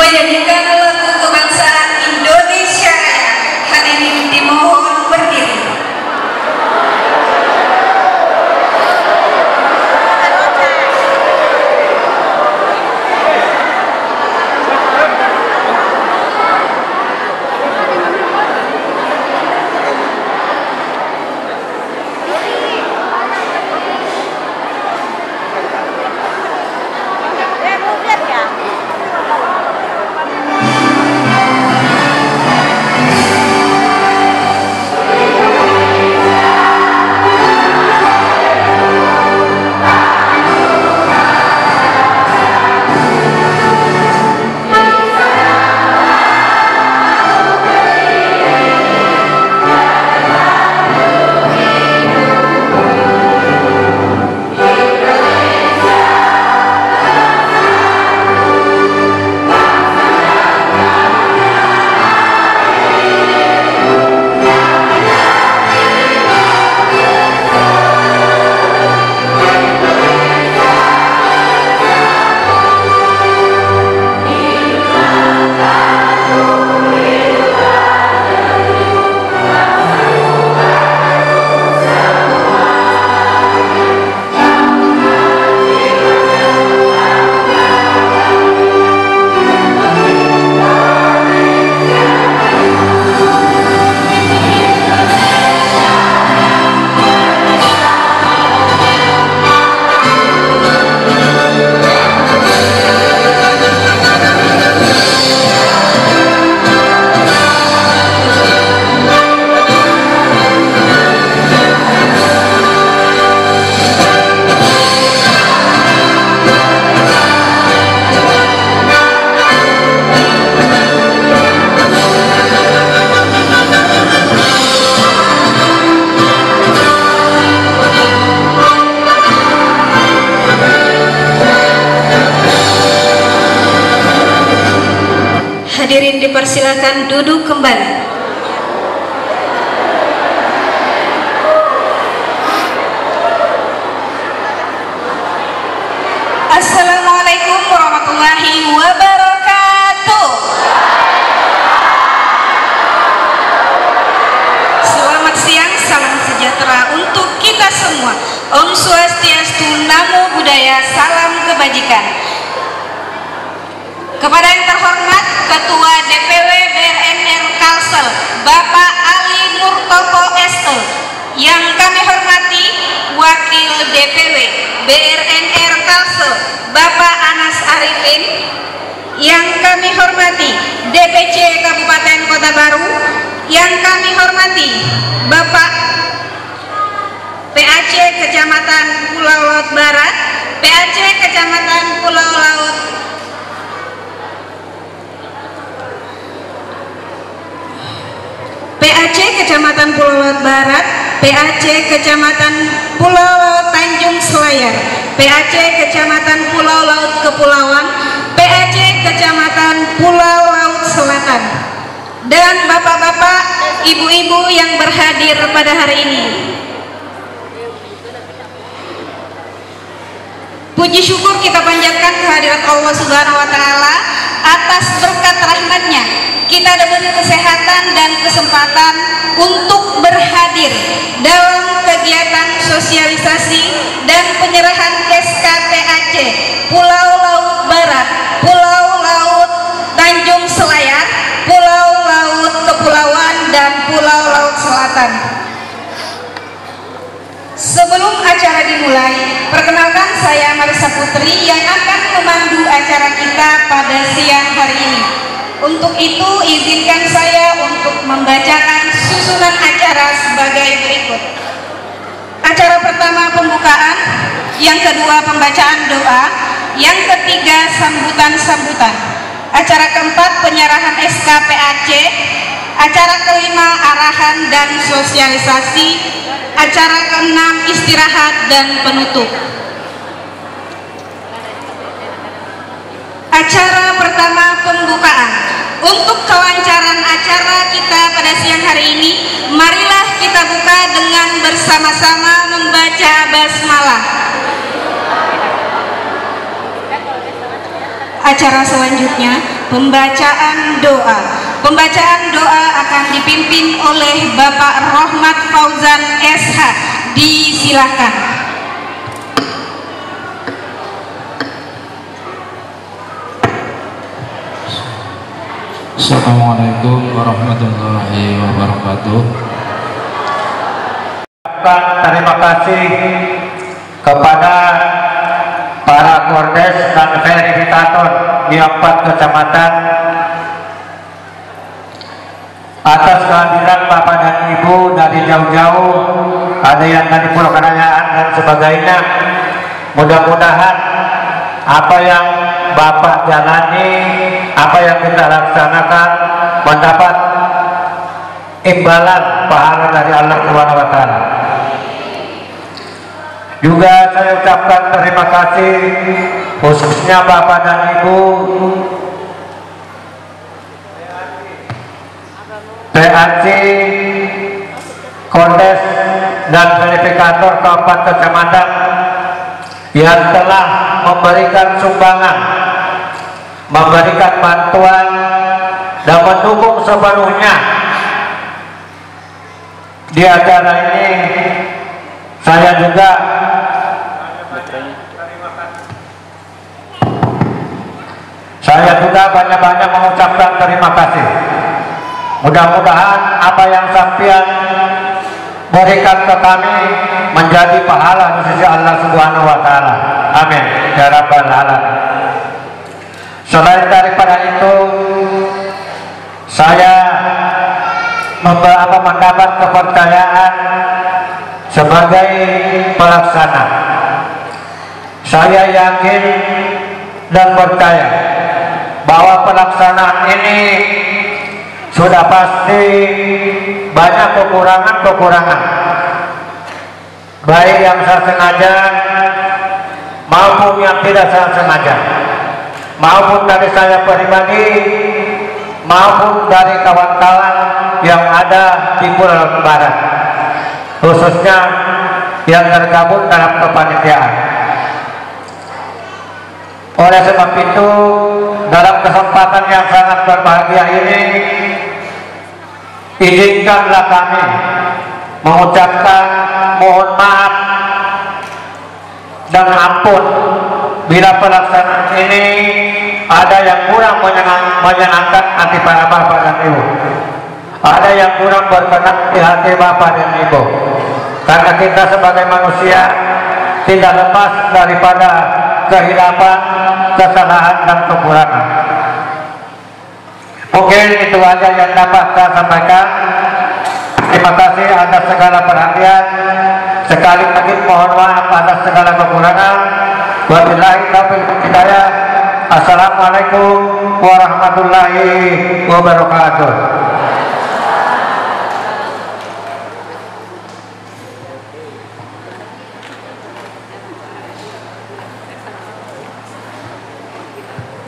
menyanyikan lagu kebangsaan Indonesia Raya. Hadirin dimohon berdiri. Hadirin dipersilakan duduk kembali. Assalamualaikum warahmatullahi wabarakatuh. Selamat siang, salam sejahtera untuk kita semua. Om Swastiastu, Namo Buddhaya, salam kebajikan. Kepada yang terhormat Ketua DPW BRNR Kalsel, Bapak Ali Murtoko SE, yang kami hormati Wakil DPW BRNR Kalsel, Bapak Anas Arifin, yang kami hormati DPC Kabupaten Kota Baru, yang kami hormati Bapak PAC Kecamatan Pulau Laut Barat, PAC Kecamatan Pulau Laut PAC Kecamatan Pulau Laut Barat, PAC Kecamatan Pulau Laut Tanjung Selayar, PAC Kecamatan Pulau Laut Kepulauan, PAC Kecamatan Pulau Laut Selatan, dan bapak-bapak, ibu-ibu yang berhadir pada hari ini. Puji syukur kita panjatkan kehadirat Allah Subhanahu wa Ta'ala atas berkat rahmat-Nya. Kita diberi kesehatan dan kesempatan untuk berhadir dalam kegiatan sosialisasi dan penyerahan SKPAC Pulau Laut Barat, Pulau Laut Tanjung Selayar, Pulau Laut Kepulauan, dan Pulau Laut Selatan. Sebelum acara dimulai, perkenalkan saya Marisa Putri yang akan memandu acara kita pada siang hari ini. Untuk itu, izinkan saya untuk membacakan susunan acara sebagai berikut. Acara pertama pembukaan, yang kedua pembacaan doa, yang ketiga sambutan-sambutan. Acara keempat penyerahan SKPAC, acara kelima arahan dan sosialisasi, acara keenam istirahat dan penutup. Acara pertama pembukaan. Untuk kelancaran acara kita pada siang hari ini, marilah kita buka dengan bersama-sama membaca basmalah. Acara selanjutnya pembacaan doa. Pembacaan doa akan dipimpin oleh Bapak Rohmat Fauzan SH. Disilakan. Assalamualaikum warahmatullahi wabarakatuh. Terima kasih kepada para kordes dan verifikator di 4 kecamatan atas kehadiran Bapak dan Ibu dari jauh-jauh, ada yang dari Pulau Kerajaan dan sebagainya. Mudah-mudahan apa yang Bapak jalani, apa yang kita laksanakan mendapat imbalan pahala dari Allah Subhanahu wa taala. Juga saya ucapkan terima kasih khususnya Bapak dan Ibu PAC, Kordes dan verifikator ke-4 kecamatan yang telah memberikan sumbangan, memberikan bantuan dan mendukung sepenuhnya di acara ini. Saya juga banyak-banyak mengucapkan terima kasih. Mudah-mudahan apa yang sampean berikan ke kami menjadi pahala di sisi Allah Subhanahu wa taala. Amin ya rabbal alamin. Selain daripada itu, saya mendapat kepercayaan sebagai pelaksana. Saya yakin dan percaya bahwa pelaksanaan ini sudah pasti banyak kekurangan-kekurangan, baik yang saya sengaja maupun yang tidak saya sengaja, maupun dari saya pribadi maupun dari kawan-kawan yang ada di Pulau Barat, khususnya yang tergabung dalam kepanitiaan. Oleh sebab itu, dalam kesempatan yang sangat berbahagia ini, izinkanlah kami mengucapkan mohon maaf dan ampun bila pelaksanaan ini ada yang kurang menyenangkan hati para bapak dan ibu, ada yang kurang berkenan di hati bapak dan ibu, karena kita sebagai manusia tidak lepas daripada kehilapan, kesalahan dan kekurangan. Mungkin itu aja yang dapat saya sampaikan. Terima kasih atas segala perhatian. Sekali lagi mohon maaf atas segala kekurangan. Wabillahi taufiq wal hidayah. Assalamualaikum warahmatullahi wabarakatuh.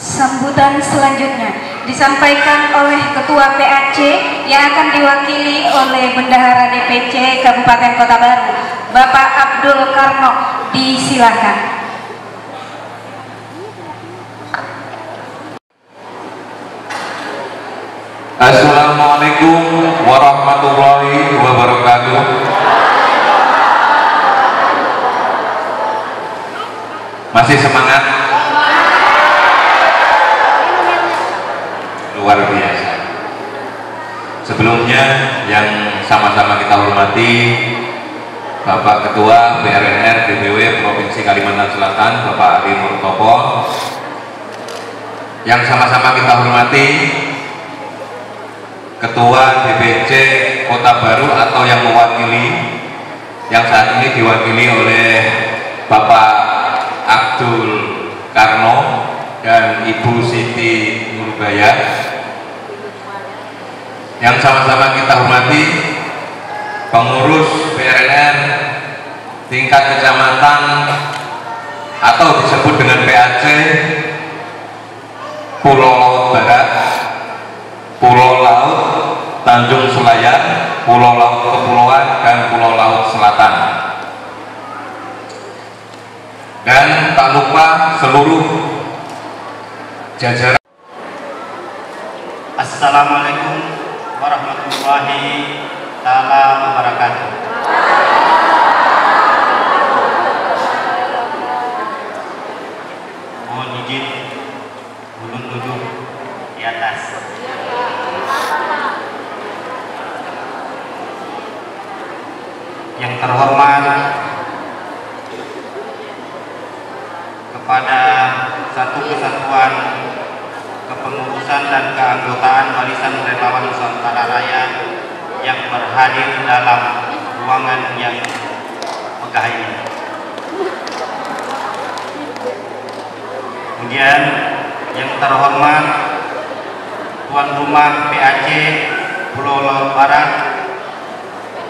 Sambutan selanjutnya disampaikan oleh Ketua PAC yang akan diwakili oleh Bendahara DPC Kabupaten Kota Baru, Bapak Abdul Karno. Disilakan. Assalamualaikum warahmatullahi wabarakatuh. Masih semangat? Luar biasa. Sebelumnya yang sama-sama kita hormati Bapak Ketua BRNR DPW Provinsi Kalimantan Selatan, Bapak Ali Murtopo, yang sama-sama kita hormati Ketua DPC Kota Baru atau yang mewakili, yang saat ini diwakili oleh Bapak Abdul Karno dan Ibu Siti Nurbaya, yang sama-sama kita hormati pengurus BRNR tingkat kecamatan atau disebut dengan PAC Pulau Laut Barat, Pulau Laut Tanjung Selayar, Pulau Laut Kepulauan, dan Pulau Laut Selatan. Dan tak lupa seluruh jajaran Assalamualaikum warahmatullahi taala wabarakatuh. Mohon izin ulun duduk di atas. Yang terhormat kepada satu kesatuan kepengurusan dan keanggotaan Barisan Relawan Nusantara Raya yang berhadir dalam ruangan yang megah ini. Kemudian yang terhormat tuan rumah PAC Pulau Laut Barat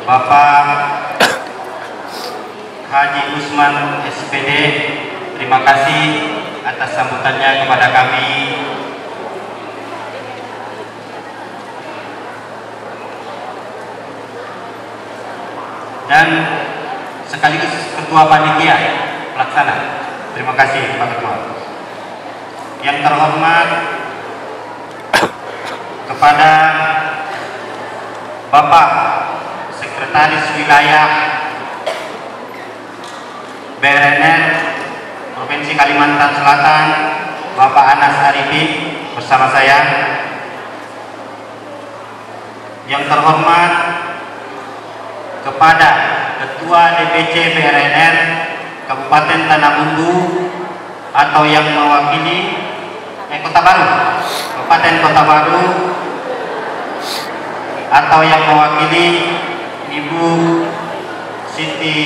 Bapak Haji Usman SPD, terima kasih atas sambutannya kepada kami. Dan sekaligus Ketua Panitia Pelaksana, terima kasih Pak Ketua. Yang terhormat kepada Bapak Sekretaris Wilayah BRNR Provinsi Kalimantan Selatan, Bapak Anas Arifin bersama saya. Yang terhormat kepada Ketua DPC BRNR Kabupaten Tanah Bumbu atau yang mewakili Kota Baru, Kabupaten Kota Baru, atau yang mewakili Ibu Siti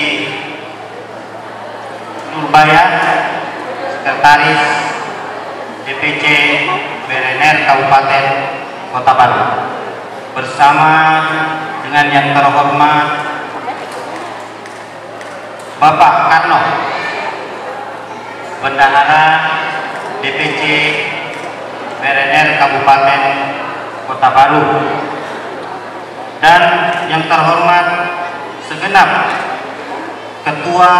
Nurbaya, Sekretaris DPC BRNR Kabupaten Kota Baru, bersama dengan yang terhormat Bapak Karno, Bendahara DPC BRNR Kabupaten Kota Baru, dan yang terhormat segenap ketua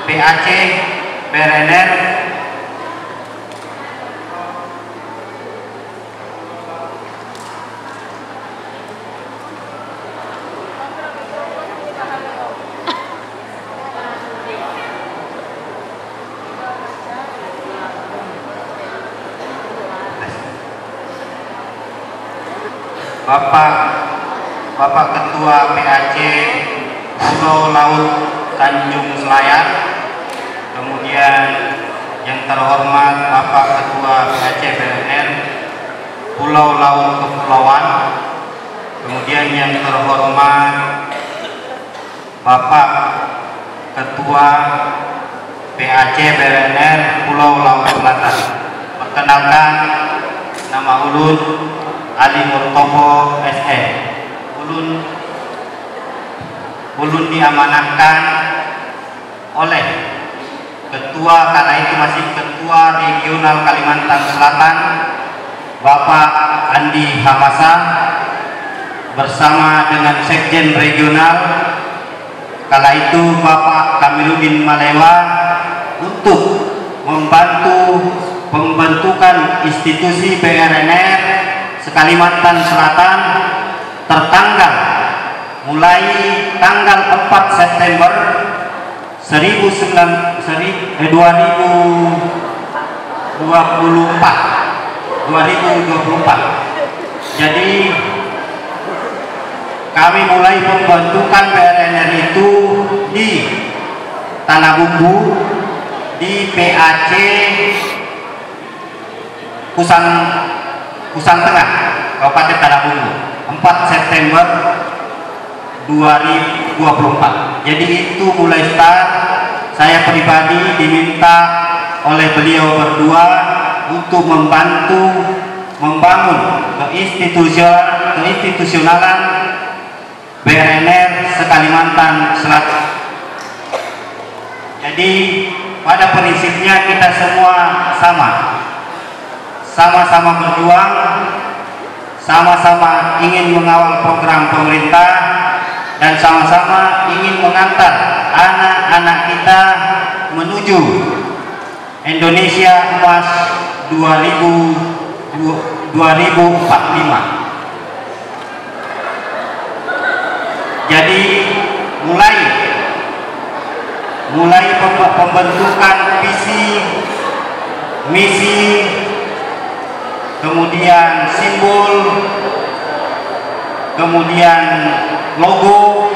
PAC BRNR Bapak Ketua PAC Pulau Laut Tanjung Selayar, kemudian yang terhormat Bapak Ketua PAC BRNR Pulau Laut Kepulauan, kemudian yang terhormat Bapak Ketua PAC BRNR Pulau Laut Selatan. Perkenalkan, nama ulun Ali Murtopo SE. Ulun diamanahkan oleh Ketua, karena itu masih Ketua Regional Kalimantan Selatan, Bapak Andi Hamasa, bersama dengan Sekjen Regional kala itu Bapak Kamiluddin Malewa, untuk membantu pembentukan institusi BRNR Kalimantan Selatan tertanggal mulai tanggal 4 September 2024. Jadi kami mulai pembentukan BRNR itu di Tanah Bumbu, di PAC Kusang Tengah, Kabupaten Tanah Bumbu, 4 September 2024. Jadi itu mulai start. Saya pribadi diminta oleh beliau berdua untuk membantu membangun keinstitusionalan BRNR Kalimantan Selatan. Jadi pada prinsipnya kita semua sama-sama berjuang, sama-sama ingin mengawal program pemerintah, dan sama-sama ingin mengantar anak-anak kita menuju Indonesia Emas 2045. Jadi mulai pembentukan visi, misi, kemudian simbol, kemudian logo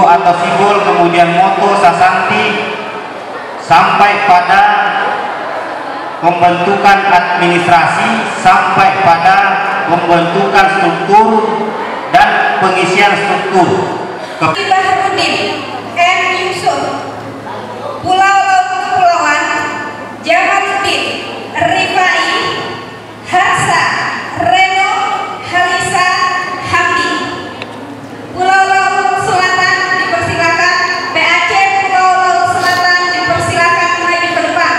atau simbol, kemudian moto Sasanti, sampai pada pembentukan administrasi, sampai pada pembentukan struktur dan pengisian struktur. Bahrudin M. Yusuf, Pulau Laut Kepulauan, Jamaluddin Rifai, Harsa Reno Halisa Hamdi. Pulau Laut Selatan dipersilakan, PAC Pulau Laut Selatan dipersilakan maju ke depan.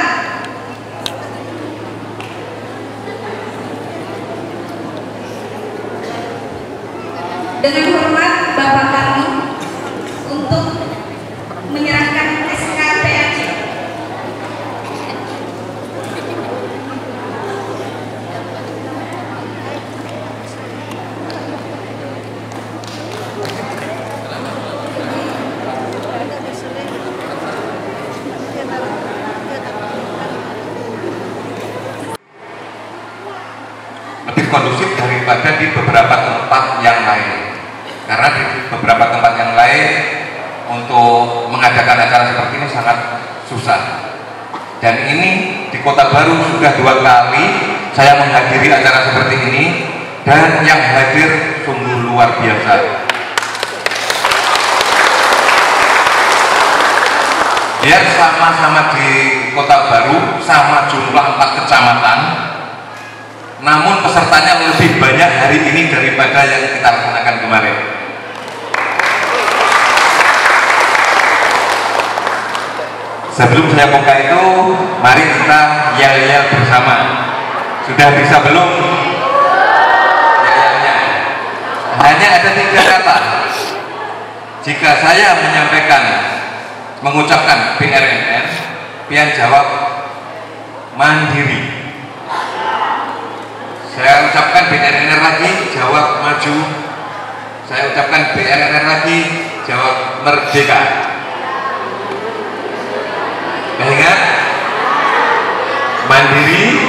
Dengan hormat Bapak Karno untuk menyerahkan SK PAC. Lebih kondusif daripada di beberapa tempat yang lain, karena di beberapa tempat yang lain untuk mengadakan acara seperti ini sangat susah. Dan ini di Kota Baru sudah 2 kali saya menghadiri acara seperti ini, dan yang hadir sungguh luar biasa. Biar sama-sama di Kota Baru, sama jumlah 4 kecamatan, namun pesertanya lebih banyak hari ini daripada yang kita laksanakan kemarin. Sebelum saya buka itu, mari kita yel-yel bersama. Sudah bisa belum? Yel-yelnya. Hanya ada 3 kata. Jika saya mengucapkan BRNR, pian jawab mandiri. Saya ucapkan BRNR lagi, jawab maju. Saya ucapkan BRNR lagi, jawab merdeka. Ingat, mandiri,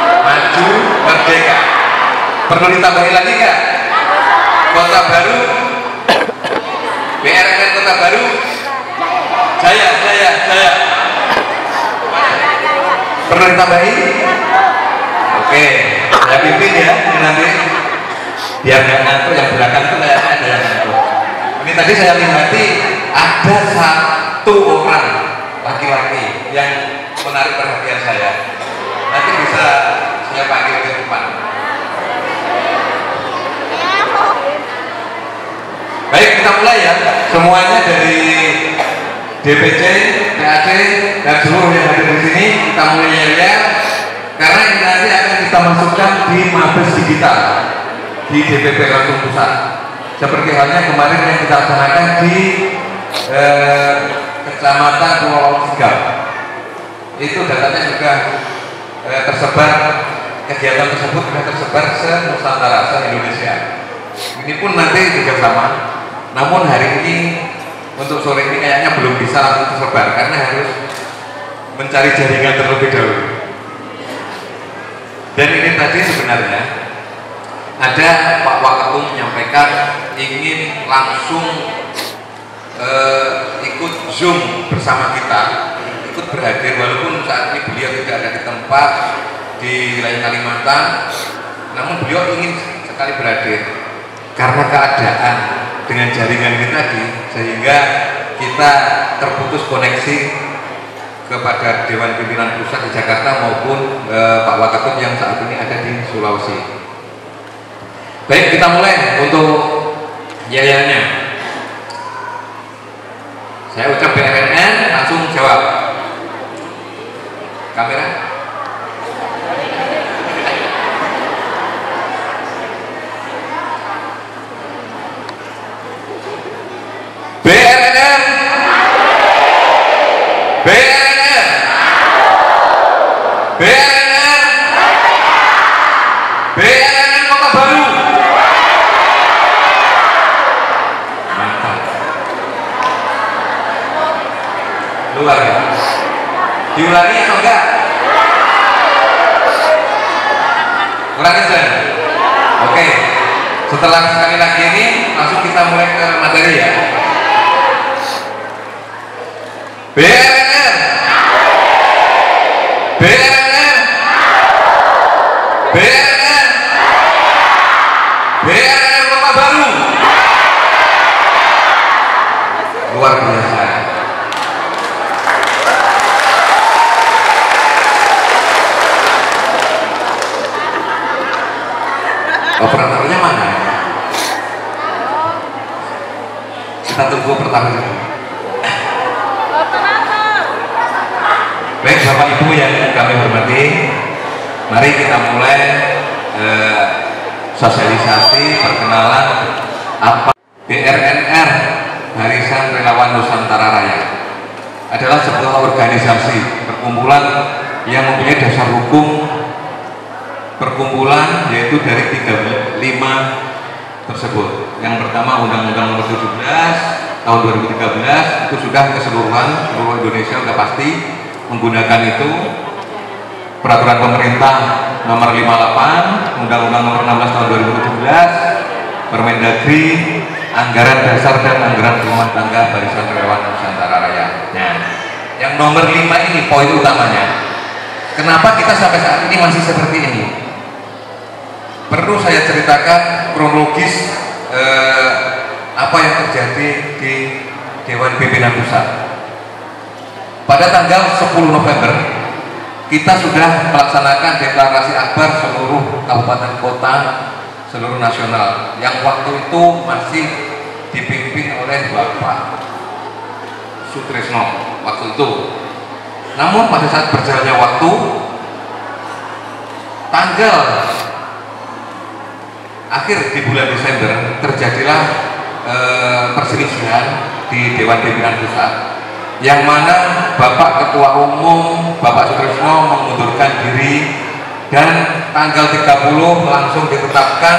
maju, merdeka. Perlu ditambahin lagi nggak? Kota Baru, BRNR Kota Baru, saya. Perlu ditambahin? Oke, saya pimpin ya, ini nanti biar nggak ngantuk, yang belakang itu kayaknya ada yang ngantuk. Ini tadi saya lihati ada 1 orang laki-laki yang menarik perhatian saya. Nanti bisa saya panggil ke depan. Baik, kita mulai ya. Semuanya dari DPC, PAC, dan seluruh yang ada di sini kita mulai ya. Karena ini nanti akan kita masukkan di Mabes Digital di DPP Langsung Pusat. Seperti halnya kemarin yang kita laksanakan di Kecamatan Pulau Sigap. Itu datanya juga tersebar, kegiatan tersebut sudah tersebar se-Nusantara, se-Indonesia. Ini pun nanti juga sama. Namun hari ini untuk sore ini kayaknya belum bisa langsung tersebar karena harus mencari jaringan terlebih dahulu. Dan ini tadi sebenarnya ada Pak Waketum menyampaikan ingin langsung ikut Zoom bersama kita, ikut berhadir walaupun saat ini beliau tidak ada di tempat di wilayah Kalimantan, namun beliau ingin sekali berhadir karena keadaan dengan jaringan ini tadi, sehingga kita terputus koneksi kepada Dewan Pimpinan Pusat di Jakarta maupun Pak Waketum yang saat ini ada di Sulawesi. Baik, kita mulai untuk yayanya. Saya ucap BRNR, langsung jawab. Kamera. BRNR. BRNR. BRNR, BRNR Kota Baru. Mantap. Luar ya. Diulangi atau enggak? Kurang kejar. Oke. Setelah sekali lagi ini, langsung kita mulai ke materi ya. BRNR, BRNR, BRNR, BRNR Kota Baru. Luar biasa. Operatornya mana? Kita tunggu pertama. Baik Bapak Ibu yang kami hormati, mari kita mulai sosialisasi perkenalan apa BRNR, Barisan Relawan Nusantara Raya. Adalah sebuah organisasi perkumpulan yang mempunyai dasar hukum perkumpulan, yaitu dari 35 tersebut. Yang pertama Undang-Undang Nomor 17 tahun 2013 itu sudah keseluruhan seluruh Indonesia sudah pasti menggunakan itu. Peraturan pemerintah Nomor 58, Undang-Undang Nomor 16 tahun 2017, Permendagri, Anggaran Dasar dan Anggaran Rumah Tangga Barisan Relawan Nusantara Raya. Nah, yang nomor 5 ini poin utamanya. Kenapa kita sampai saat ini masih seperti ini? Perlu saya ceritakan kronologis apa yang terjadi di Dewan Pimpinan Pusat. Pada tanggal 10 November kita sudah melaksanakan deklarasi akbar seluruh kabupaten kota seluruh nasional yang waktu itu masih dipimpin oleh Bapak Sutrisno waktu itu. Namun pada saat berjalannya waktu, tanggal akhir di bulan Desember terjadilah perselisihan di Dewan Pimpinan Pusat, yang mana Bapak Ketua Umum Bapak Sutrisno mengundurkan diri dan tanggal 30 langsung ditetapkan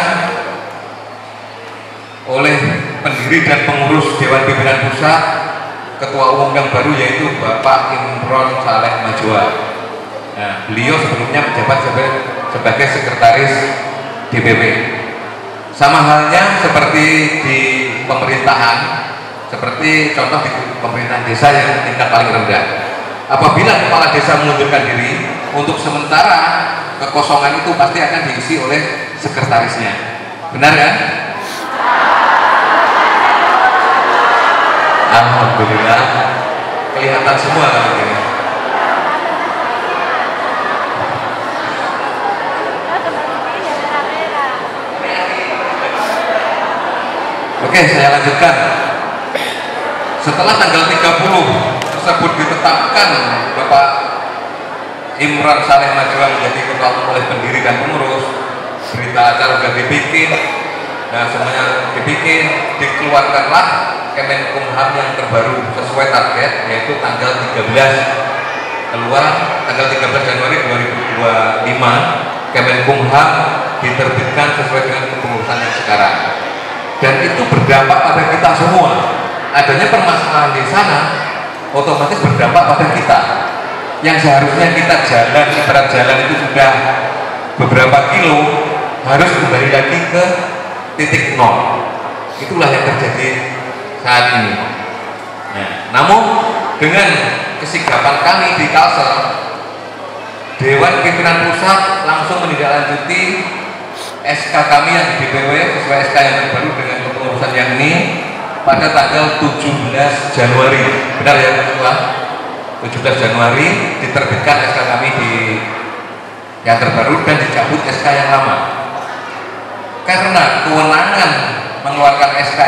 oleh pendiri dan pengurus Dewan Pimpinan Pusat Ketua Umum yang baru, yaitu Bapak Imron Saleh Majwa. Nah, beliau sebelumnya menjabat sebagai sekretaris DPP. Sama halnya seperti di pemerintahan, seperti contoh di pemerintahan desa yang tingkat paling rendah. Apabila kepala desa mengundurkan diri, untuk sementara kekosongan itu pasti akan diisi oleh sekretarisnya. Benar kan? Alhamdulillah, kelihatan semua kan ini. Oke, saya lanjutkan. Setelah tanggal 30 tersebut ditetapkan Bapak Imron Saleh Majwa menjadi ketua umum oleh pendiri dan pengurus, berita acara sudah dibikin, nah semuanya dibikin, dikeluarkanlah Kemenkumham yang terbaru sesuai target, yaitu tanggal 13 keluar tanggal 13 Januari 2025. Kemenkumham diterbitkan sesuai dengan kepengurusan yang sekarang, dan itu berdampak pada kita semua. Adanya permasalahan di sana otomatis berdampak pada kita yang seharusnya kita jalan, ibarat jalan itu sudah beberapa kilo, harus kembali lagi ke titik nol. Itulah yang terjadi saat ini. Nah, namun dengan kesigapan kami di Kalsel, Dewan Pimpinan Pusat langsung menindaklanjuti SK kami yang di DPW sesuai SK yang terbaru dengan kepengurusan yang ini pada tanggal 17 Januari. Benar ya Ketua? 17 Januari diterbitkan SK kami di yang terbaru dan dicabut SK yang lama. Karena kewenangan mengeluarkan SK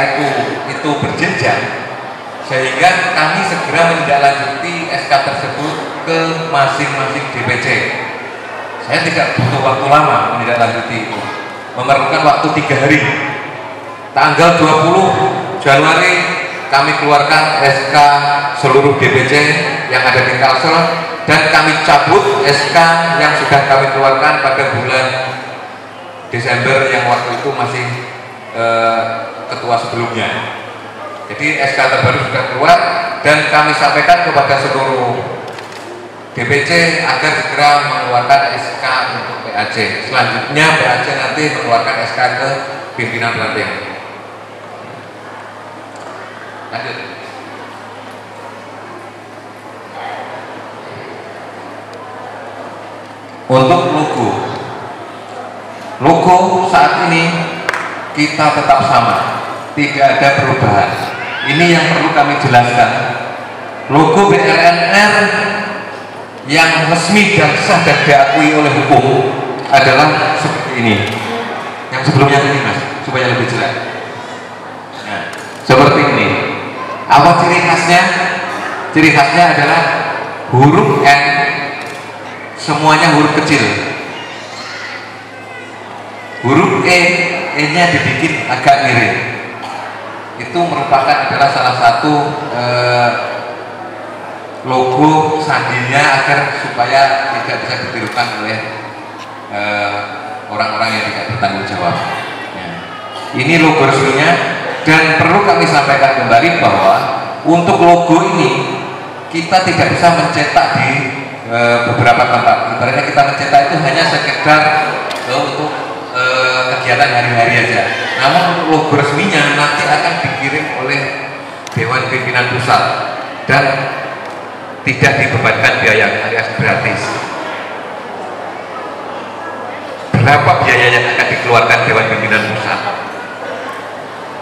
itu berjenjang, sehingga kami segera menindaklanjuti SK tersebut ke masing-masing DPC. Saya tidak butuh waktu lama menindaklanjuti itu, memerlukan waktu 3 hari. Tanggal 20 Januari kami keluarkan SK seluruh DPC yang ada di Kalsel dan kami cabut SK yang sudah kami keluarkan pada bulan Desember yang waktu itu masih ketua sebelumnya. Jadi SK terbaru sudah keluar dan kami sampaikan kepada seluruh DPC agar segera mengeluarkan SK untuk PAC. Selanjutnya PAC nanti mengeluarkan SK ke pimpinan ranting. Lanjut. Untuk logo saat ini kita tetap sama, tidak ada perubahan. Ini yang perlu kami jelaskan. Logo BRNR yang resmi dan sah dan diakui oleh hukum adalah seperti ini. Yang sebelumnya ini mas, supaya lebih jelas. Nah, seperti ini. Apa ciri khasnya? Ciri khasnya adalah huruf N, semuanya huruf kecil. Huruf E-nya dibikin agak miring. Itu merupakan adalah salah satu logo sandinya agar supaya tidak bisa ditirukan oleh orang-orang yang tidak bertanggung jawab. Ya. Ini logo resminya, dan perlu kami sampaikan kembali bahwa untuk logo ini kita tidak bisa mencetak di beberapa tempat. Ibaratnya kita mencetak itu hanya sekedar untuk kegiatan hari-hari aja. Namun untuk logo resminya nanti akan dikirim oleh Dewan Pimpinan Pusat dan tidak dibebankan biaya alias gratis. Berapa biaya yang akan dikeluarkan Dewan Pimpinan Pusat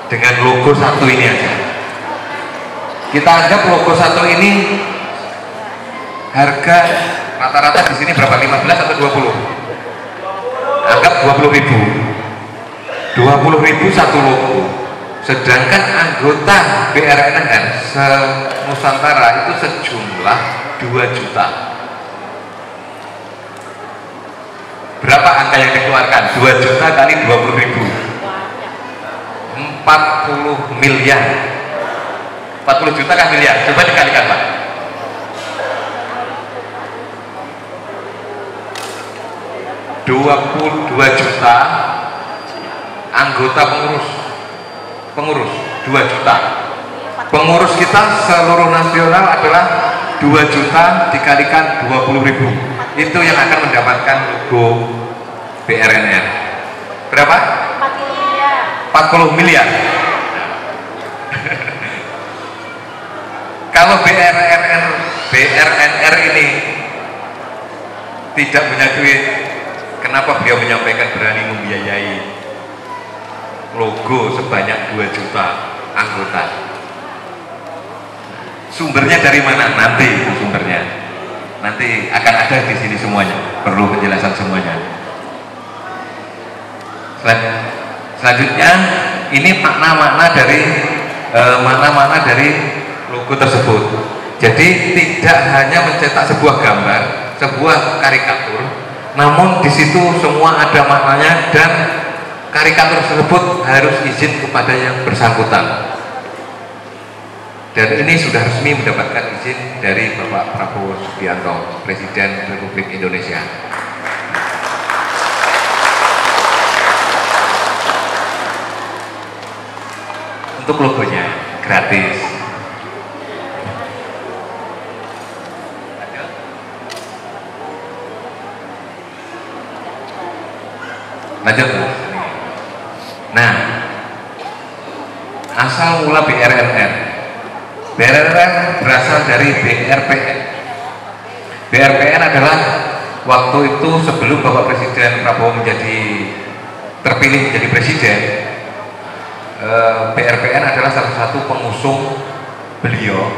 dengan logo satu ini aja? Kita anggap logo satu ini harga rata-rata di sini berapa? 15 atau 20? Anggap 20.000. 20.000 satu logo. Sedangkan anggota BRNR se-Nusantara itu sejumlah 2 juta. Berapa angka yang dikeluarkan? 2 juta kali 20.000. 40 miliar. 40 juta kan miliar? Coba dikalikan Pak. 22 juta anggota pengurus 2 juta. Pengurus kita seluruh nasional adalah 2 juta dikalikan 20.000. Itu yang akan mendapatkan logo BRNR. Berapa? 40 miliar. Kalau BRNR ini tidak punya duit, kenapa beliau menyampaikan berani membiayai logo sebanyak 2 juta anggota? Sumbernya dari mana? Nanti sumbernya. Nanti akan ada di sini semuanya. Perlu penjelasan semuanya. Selanjutnya ini makna-makna dari logo tersebut. Jadi tidak hanya mencetak sebuah gambar, sebuah karikatur, namun di situ semua ada maknanya dan karikatur tersebut harus izin kepada yang bersangkutan. Dan ini sudah resmi mendapatkan izin dari Bapak Prabowo Subianto, Presiden Republik Indonesia. Untuk logonya gratis. Lanjut. Nah, asal mula BRNR. BRNR berasal dari BRPN. BRPN adalah waktu itu sebelum Bapak Presiden Prabowo terpilih menjadi presiden. BRPN adalah salah satu pengusung beliau,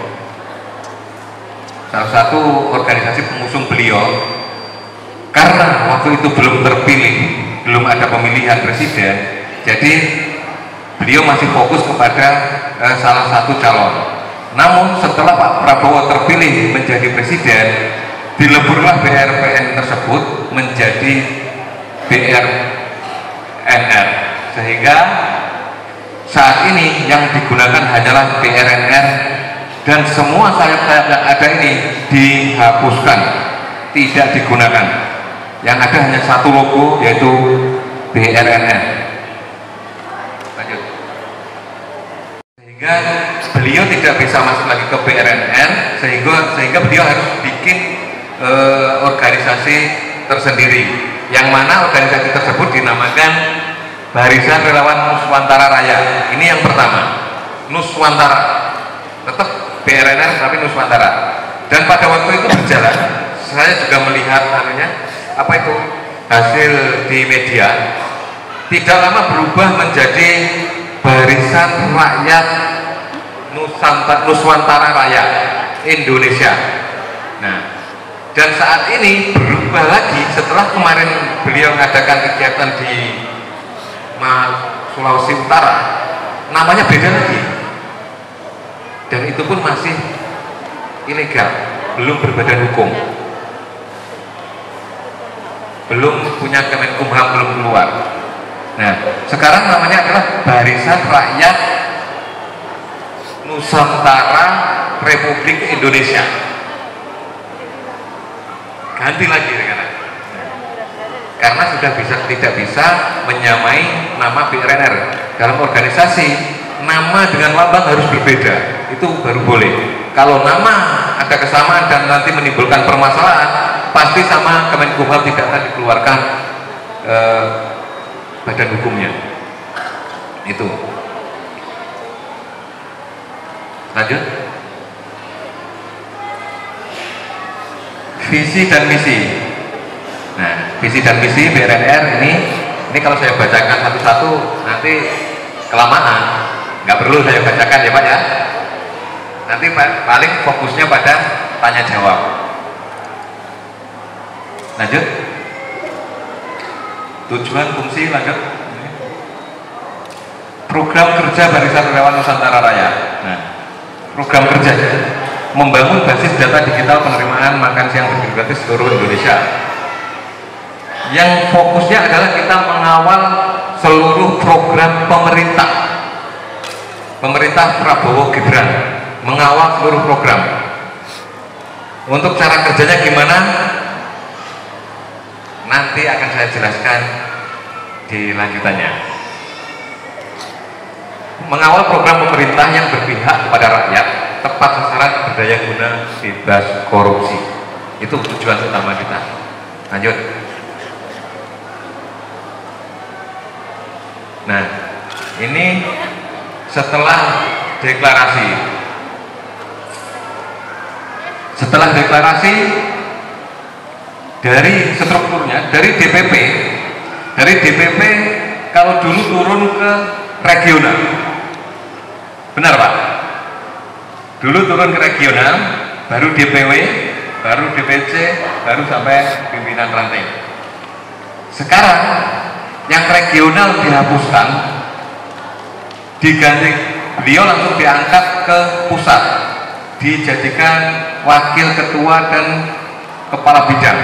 salah satu organisasi pengusung beliau. Karena waktu itu belum terpilih, belum ada pemilihan presiden, jadi beliau masih fokus kepada salah satu calon. Namun setelah Pak Prabowo terpilih menjadi presiden, dileburlah BRPN tersebut menjadi BRNR, sehingga saat ini yang digunakan hanyalah BRNR dan semua sayap-sayap yang ada ini dihapuskan, tidak digunakan. Yang ada hanya satu logo, yaitu BRNR. Lanjut. Sehingga beliau tidak bisa masuk lagi ke BRNR, sehingga beliau harus bikin organisasi tersendiri, yang mana organisasi tersebut dinamakan Barisan Relawan Nuswantara Raya. Ini yang pertama, Nuswantara, tetap BRNR tapi Nuswantara. Dan pada waktu itu berjalan, saya juga melihat hasil di media, tidak lama berubah menjadi Barisan Rakyat Nuswantara Raya Indonesia. Nah, dan saat ini berubah lagi setelah kemarin beliau mengadakan kegiatan di Sulawesi Utara, namanya beda lagi, dan itu pun masih ilegal, belum berbadan hukum, belum punya Kemenkumham, belum keluar. Nah, sekarang namanya adalah Barisan Rakyat Nusantara Republik Indonesia. Ganti lagi rekan-rekan, karena sudah tidak bisa menyamai nama BRNR. Dalam organisasi, nama dengan lambang harus berbeda, itu baru boleh. Kalau nama ada kesamaan dan nanti menimbulkan permasalahan, pasti sama Kemenkumham tidak akan dikeluarkan badan hukumnya. Itu. Lanjut. Visi dan misi. Nah, visi dan misi BRNR ini kalau saya bacakan satu-satu nanti kelamaan, nggak perlu saya bacakan ya Pak ya. Nanti paling fokusnya pada tanya jawab. Lanjut. Tujuan fungsi, lanjut. Program kerja Barisan Relawan Nusantara Raya. Nah, program kerja membangun basis data digital penerimaan makan siang gratis seluruh Indonesia. Yang fokusnya adalah kita mengawal seluruh program pemerintah Prabowo Gibran, mengawal seluruh program. Untuk cara kerjanya gimana? Nanti akan saya jelaskan di lanjutannya. Mengawal program pemerintah yang berpihak kepada rakyat, tepat sasaran, berdaya guna, bebas korupsi. Itu tujuan utama kita. Lanjut. Nah, ini setelah deklarasi. Setelah deklarasi, dari strukturnya, dari DPP kalau dulu turun ke regional. Benar Pak? Dulu turun ke regional, baru DPW, baru DPC, baru sampai pimpinan ranting. Sekarang yang regional dihapuskan, diganti, beliau langsung diangkat ke pusat, dijadikan wakil ketua dan kepala bidang.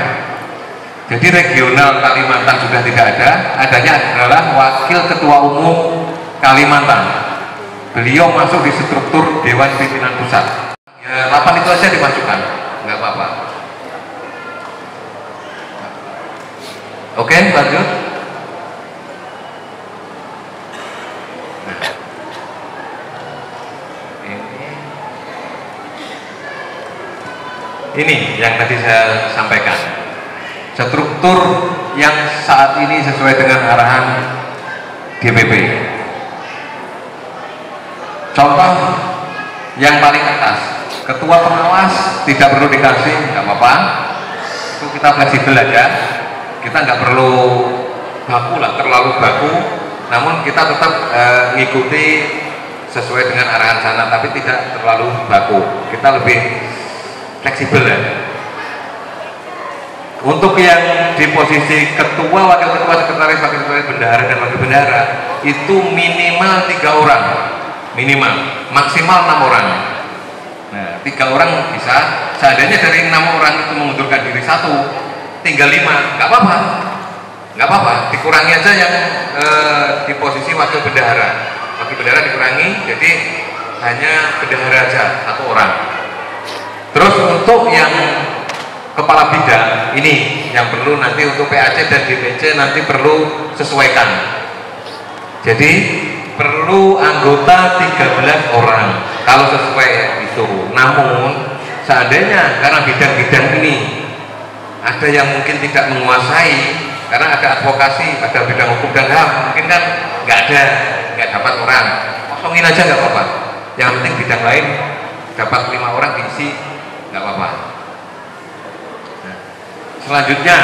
Jadi regional Kalimantan sudah tidak ada, adanya adalah wakil ketua umum Kalimantan. Beliau masuk di struktur Dewan Pimpinan Pusat. Ya, 8 itu aja dimasukkan, nggak apa-apa. Oke, lanjut. Nah, ini yang tadi saya sampaikan. Struktur yang saat ini sesuai dengan arahan DPP. Contoh yang paling atas, ketua pengawas tidak perlu dikasih, nggak apa-apa, itu kita fleksibel aja, kita nggak perlu baku lah, terlalu baku, namun kita tetap ngikuti sesuai dengan arahan sana, tapi tidak terlalu baku, kita lebih fleksibel ya. Untuk yang di posisi ketua, wakil ketua, sekretaris, wakil sekretaris, bendahara dan wakil bendahara itu minimal 3 orang. Minimal, maksimal 6 orang. Nah, 3 orang bisa. Seandainya dari 6 orang itu mengundurkan diri 1, tinggal 5, nggak apa-apa, nggak apa-apa. Dikurangi aja yang di posisi wakil bendahara. Wakil bendahara dikurangi, jadi hanya bendahara aja, 1 orang. Terus untuk yang kepala bidang ini yang perlu nanti untuk PAC dan DPC nanti perlu sesuaikan. Jadi perlu anggota 13 orang kalau sesuai itu. Namun seandainya karena bidang-bidang ini ada yang mungkin tidak menguasai, karena ada advokasi, ada bidang hukum dan HAM, mungkin kan nggak dapat orang, kosongin aja nggak apa-apa. Yang penting bidang lain dapat 5 orang diisi, nggak apa-apa. Nah, selanjutnya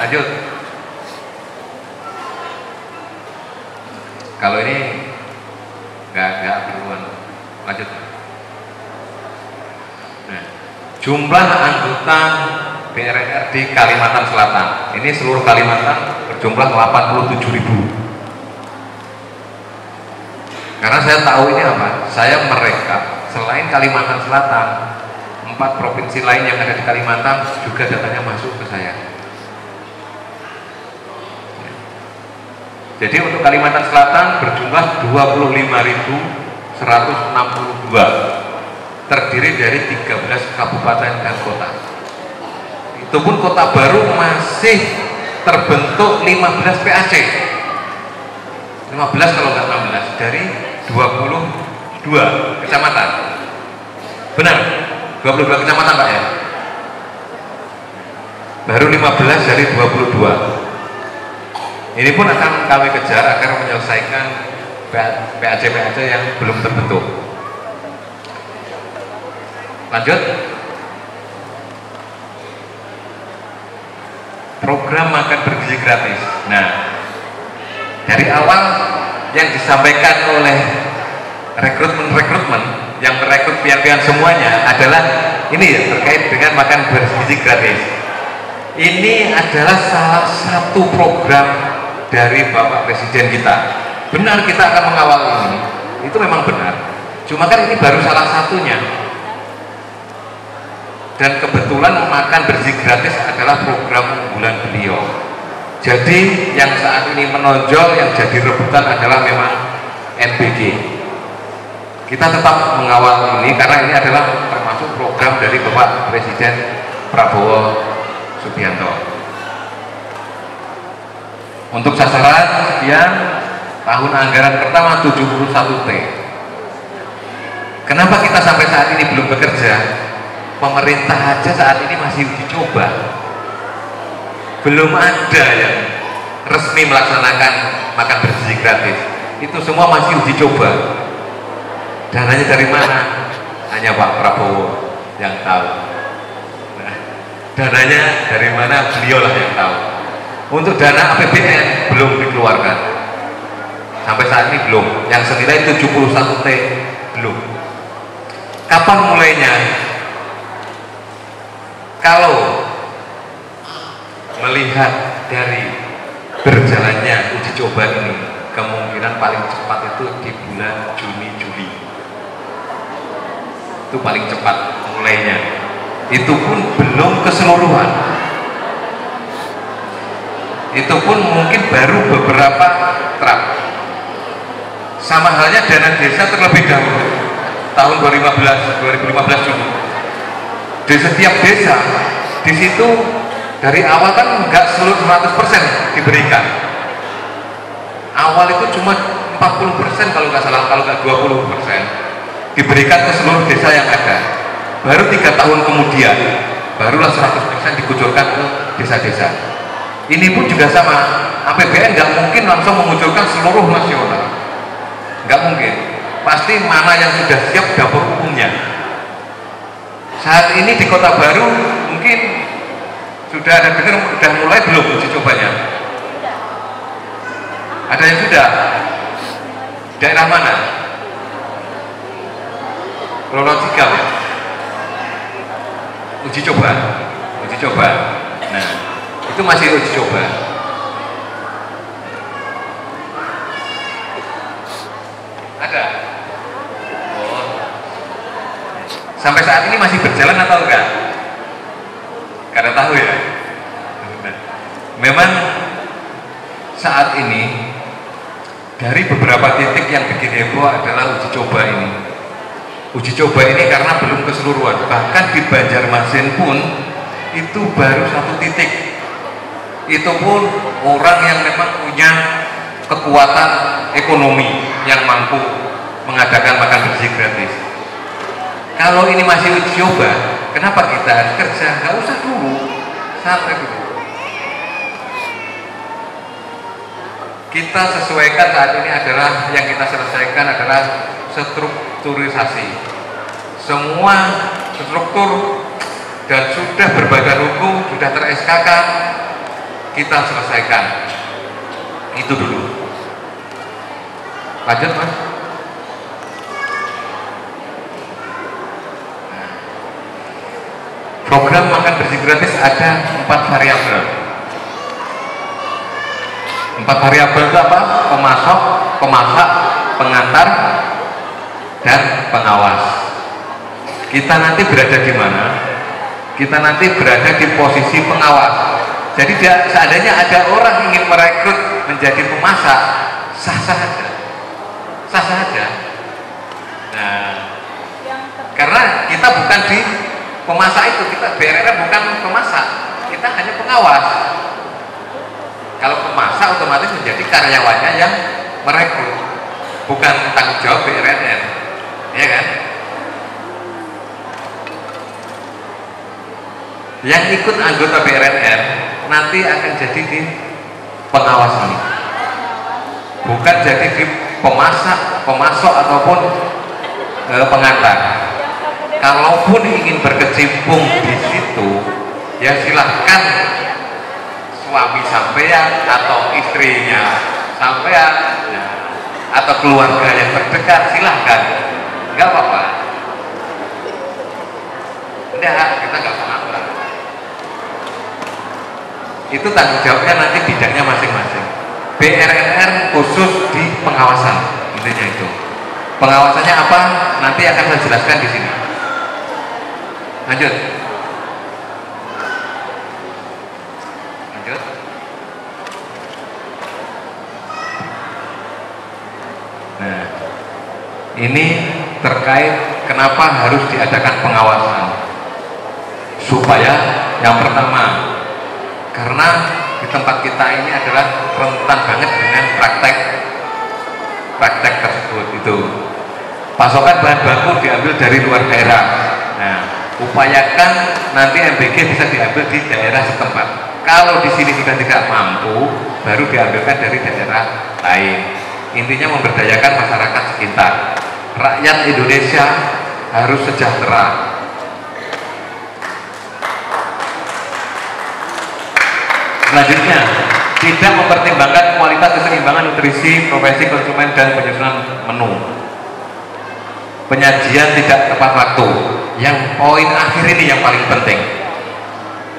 lanjut. Kalau ini nggak perluan, lanjut. Nah, jumlah anggota BRNR di Kalimantan Selatan, ini seluruh Kalimantan berjumlah 87.000. Karena saya tahu ini apa, saya merekap selain Kalimantan Selatan, 4 provinsi lain yang ada di Kalimantan juga datanya masuk ke saya. Jadi untuk Kalimantan Selatan berjumlah 25.162, terdiri dari 13 kabupaten dan kota. Itu pun kota baru masih terbentuk 15 PAC, 15 kalau nggak 16 dari 22 kecamatan. Benar? 22 kecamatan Pak ya? Baru 15 dari 22. Ini pun akan kami kejar agar menyelesaikan PAC-PAC yang belum terbentuk. Lanjut. Program makan bergizi gratis. Nah, dari awal yang disampaikan oleh rekrutmen yang merekrut pian-pian semuanya adalah ini ya, terkait dengan makan bergizi gratis. Ini adalah salah satu program dari Bapak Presiden kita. Benar kita akan mengawal ini, itu memang benar. Cuma kan ini baru salah satunya. Dan kebetulan makan bergizi gratis adalah program unggulan beliau. Jadi yang saat ini menonjol, yang jadi rebutan adalah memang NBG. Kita tetap mengawal ini karena ini adalah termasuk program dari Bapak Presiden Prabowo Subianto. Untuk sasaran sekian, tahun anggaran pertama 71T. Kenapa kita sampai saat ini belum bekerja? Pemerintah aja saat ini masih uji coba. Belum ada yang resmi melaksanakan makan bergizi gratis. Itu semua masih uji coba. Dananya dari mana? Hanya Pak Prabowo yang tahu. Nah, dananya dari mana? Beliau lah yang tahu. Untuk dana APBN belum dikeluarkan. Sampai saat ini belum. Yang senilai 71T belum. Kapan mulainya? Kalau melihat dari berjalannya uji coba ini, kemungkinan paling cepat itu di bulan Juni-Juli. Itu paling cepat mulainya. Itu pun belum keseluruhan. Itu pun mungkin baru beberapa truk. Sama halnya dana desa terlebih dahulu tahun 2015 dulu. Di setiap desa, di situ dari awal kan nggak seluruh 100% diberikan. Awal itu cuma 40% kalau nggak salah, kalau nggak 20% diberikan ke seluruh desa yang ada. Baru 3 tahun kemudian, barulah 100% dikucurkan ke desa-desa. Ini pun juga sama, APBN nggak mungkin langsung mengucurkan seluruh nasional, nggak mungkin. Pasti mana yang sudah siap dapur umumnya. Saat ini di Kota Baru mungkin sudah ada dengar, sudah mulai belum uji cobanya? Ada yang sudah? Daerah mana? Prologika ya? Uji coba. Nah, itu masih uji coba. Ada? Oh. Sampai saat ini masih berjalan atau enggak? Karena tahu ya. Memang saat ini dari beberapa titik yang bikin heboh adalah uji coba ini. uji coba ini karena belum keseluruhan. Bahkan di Banjarmasin pun itu baru 1 titik. Itu pun orang yang memang punya kekuatan ekonomi yang mampu mengadakan makan bersih gratis. Kalau ini masih uji coba, kenapa kita harus kerja? Nggak usah dulu, santai dulu. Kita sesuaikan saat ini adalah yang kita selesaikan adalah strukturisasi. Semua struktur dan sudah berbadan hukum, sudah ter-SK kan, kita selesaikan. Itu dulu. Lanjut, Mas. Program makan bersih gratis ada 4 variabel. 4 variabel itu apa? Pemasok, pemasak, pengantar, dan pengawas. Kita nanti berada di mana? Kita nanti berada di posisi pengawas. Jadi seandainya ada orang ingin merekrut menjadi pemasak, sah-sah saja. Sah-sah saja. Nah, karena kita bukan di pemasak itu, kita BRR bukan pemasak, kita hanya pengawas. Kalau pemasak otomatis menjadi karyawannya yang merekrut, bukan tanggung jawab BRR, ya kan? Yang ikut anggota BRR nanti akan jadi di pengawas ini, bukan jadi di pemasak, pemasok ataupun pengantar. Kalaupun ingin berkecimpung di situ, ya silahkan suami sampean atau istrinya sampean atau keluarga yang terdekat, silahkan, nggak apa-apa. Enggak, kita nggak apa-apa. Itu tanggung jawabnya nanti bidangnya masing-masing. BRNR khusus di pengawasan, intinya itu. Pengawasannya apa? Nanti akan saya jelaskan di sini. Lanjut. Lanjut. Nah, ini terkait kenapa harus diadakan pengawasan. Supaya yang pertama, karena di tempat kita ini adalah rentan banget dengan praktek tersebut. Itu pasokan bahan baku diambil dari luar daerah. Nah, upayakan nanti MBG bisa diambil di daerah setempat. Kalau di sini sudah tidak mampu, baru diambilkan dari daerah lain. Intinya memberdayakan masyarakat sekitar. Rakyat Indonesia harus sejahtera. Selanjutnya, tidak mempertimbangkan kualitas keseimbangan nutrisi, profesi konsumen, dan penyusunan menu. Penyajian tidak tepat waktu. Yang poin akhir ini yang paling penting.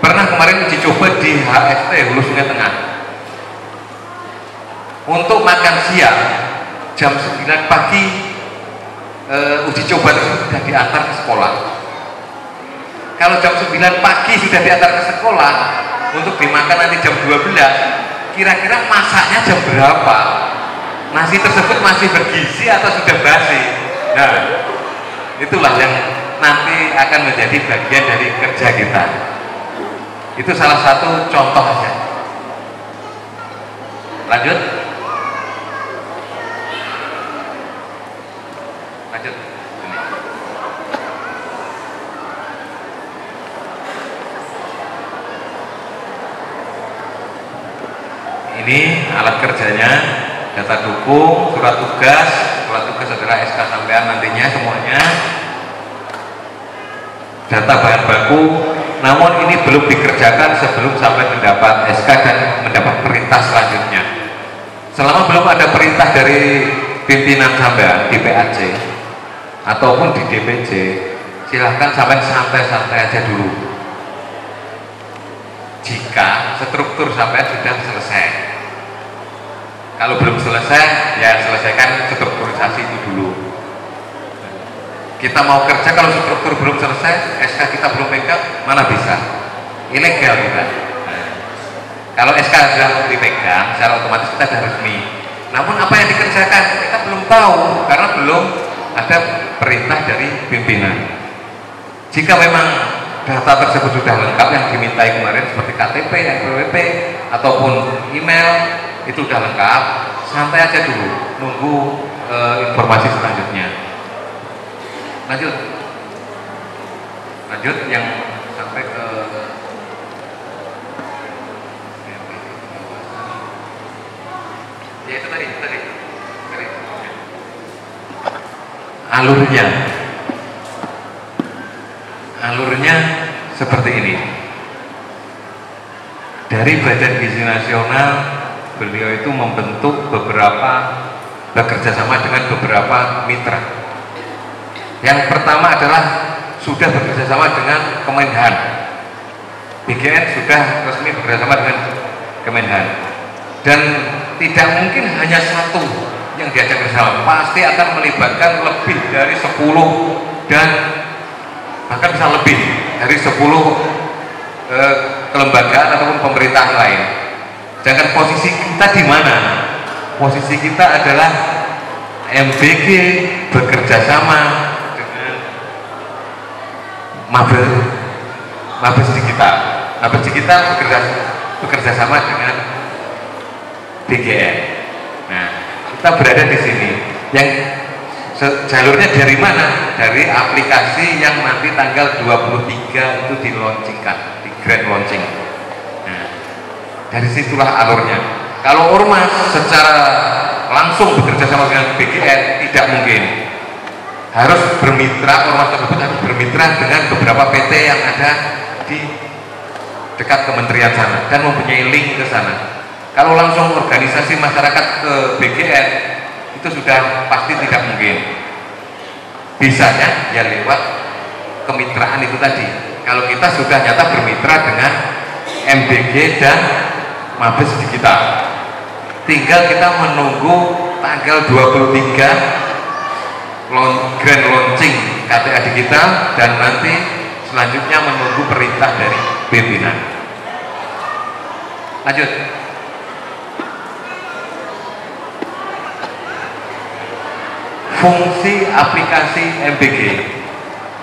Pernah kemarin uji coba di HST Hulu Sungai Tengah. Untuk makan siang jam 9 pagi uji coba itu sudah diantar ke sekolah. Kalau jam 9 pagi sudah diantar ke sekolah untuk dimakan nanti jam 12, kira-kira masaknya jam berapa? Nasi tersebut masih bergizi atau sudah basi? Nah, itulah yang nanti akan menjadi bagian dari kerja kita. Itu salah satu contoh saja. Lanjut. Lanjut. Ini alat kerjanya, data dukung, surat tugas adalah SK sampean nantinya semuanya. Data bahan baku, namun ini belum dikerjakan sebelum sampai mendapat SK dan mendapat perintah selanjutnya. Selama belum ada perintah dari pimpinan sampean di PAC ataupun di DPC, silahkan sampai santai-santai aja dulu. Jika struktur sampean sudah selesai, kalau belum selesai, ya selesaikan strukturisasi itu dulu. Kita mau kerja kalau struktur belum selesai, SK kita belum pegang, mana bisa? Ilegal bukan? Nah, kalau SK sudah dipegang, secara otomatis kita sudah resmi. Namun apa yang dikerjakan kita belum tahu karena belum ada perintah dari pimpinan. Jika memang data tersebut sudah lengkap yang dimintai kemarin seperti KTP, NPWP ataupun email itu sudah lengkap, santai aja dulu nunggu informasi selanjutnya. Lanjut yang sampai ke ya itu tadi alurnya seperti ini. Dari Badan Gizi Nasional, beliau itu membentuk bekerja sama dengan beberapa mitra. Yang pertama adalah sudah bekerja sama dengan Kemenhan. BGN sudah resmi bekerja sama dengan Kemenhan. Dan tidak mungkin hanya satu yang diajak bersama, pasti akan melibatkan lebih dari 10 dan bahkan bisa lebih dari 10 kelembagaan ataupun pemerintahan lain. Jangan posisi kita di mana? Posisi kita adalah MBG bekerja sama dengan Mabes Digital. Mabes Digital bekerja sama dengan BGN. Nah, kita berada di sini. Yang jalurnya dari mana? Dari aplikasi yang nanti tanggal 23 itu di grand launching. Nah, dari situlah alurnya. Kalau ormas secara langsung bekerja sama dengan BGN tidak mungkin. Harus bermitra, ormas tersebut harus bermitra dengan beberapa PT yang ada di dekat kementerian sana dan mempunyai link ke sana. Kalau langsung organisasi masyarakat ke BGN itu sudah pasti tidak mungkin. Bisanya ya lewat kemitraan itu tadi. Kalau kita sudah nyata bermitra dengan MBG dan Mabes Digital, tinggal kita menunggu tanggal 23 grand launching KTA Digital dan nanti selanjutnya menunggu perintah dari pimpinan. Lanjut. Fungsi aplikasi MBG.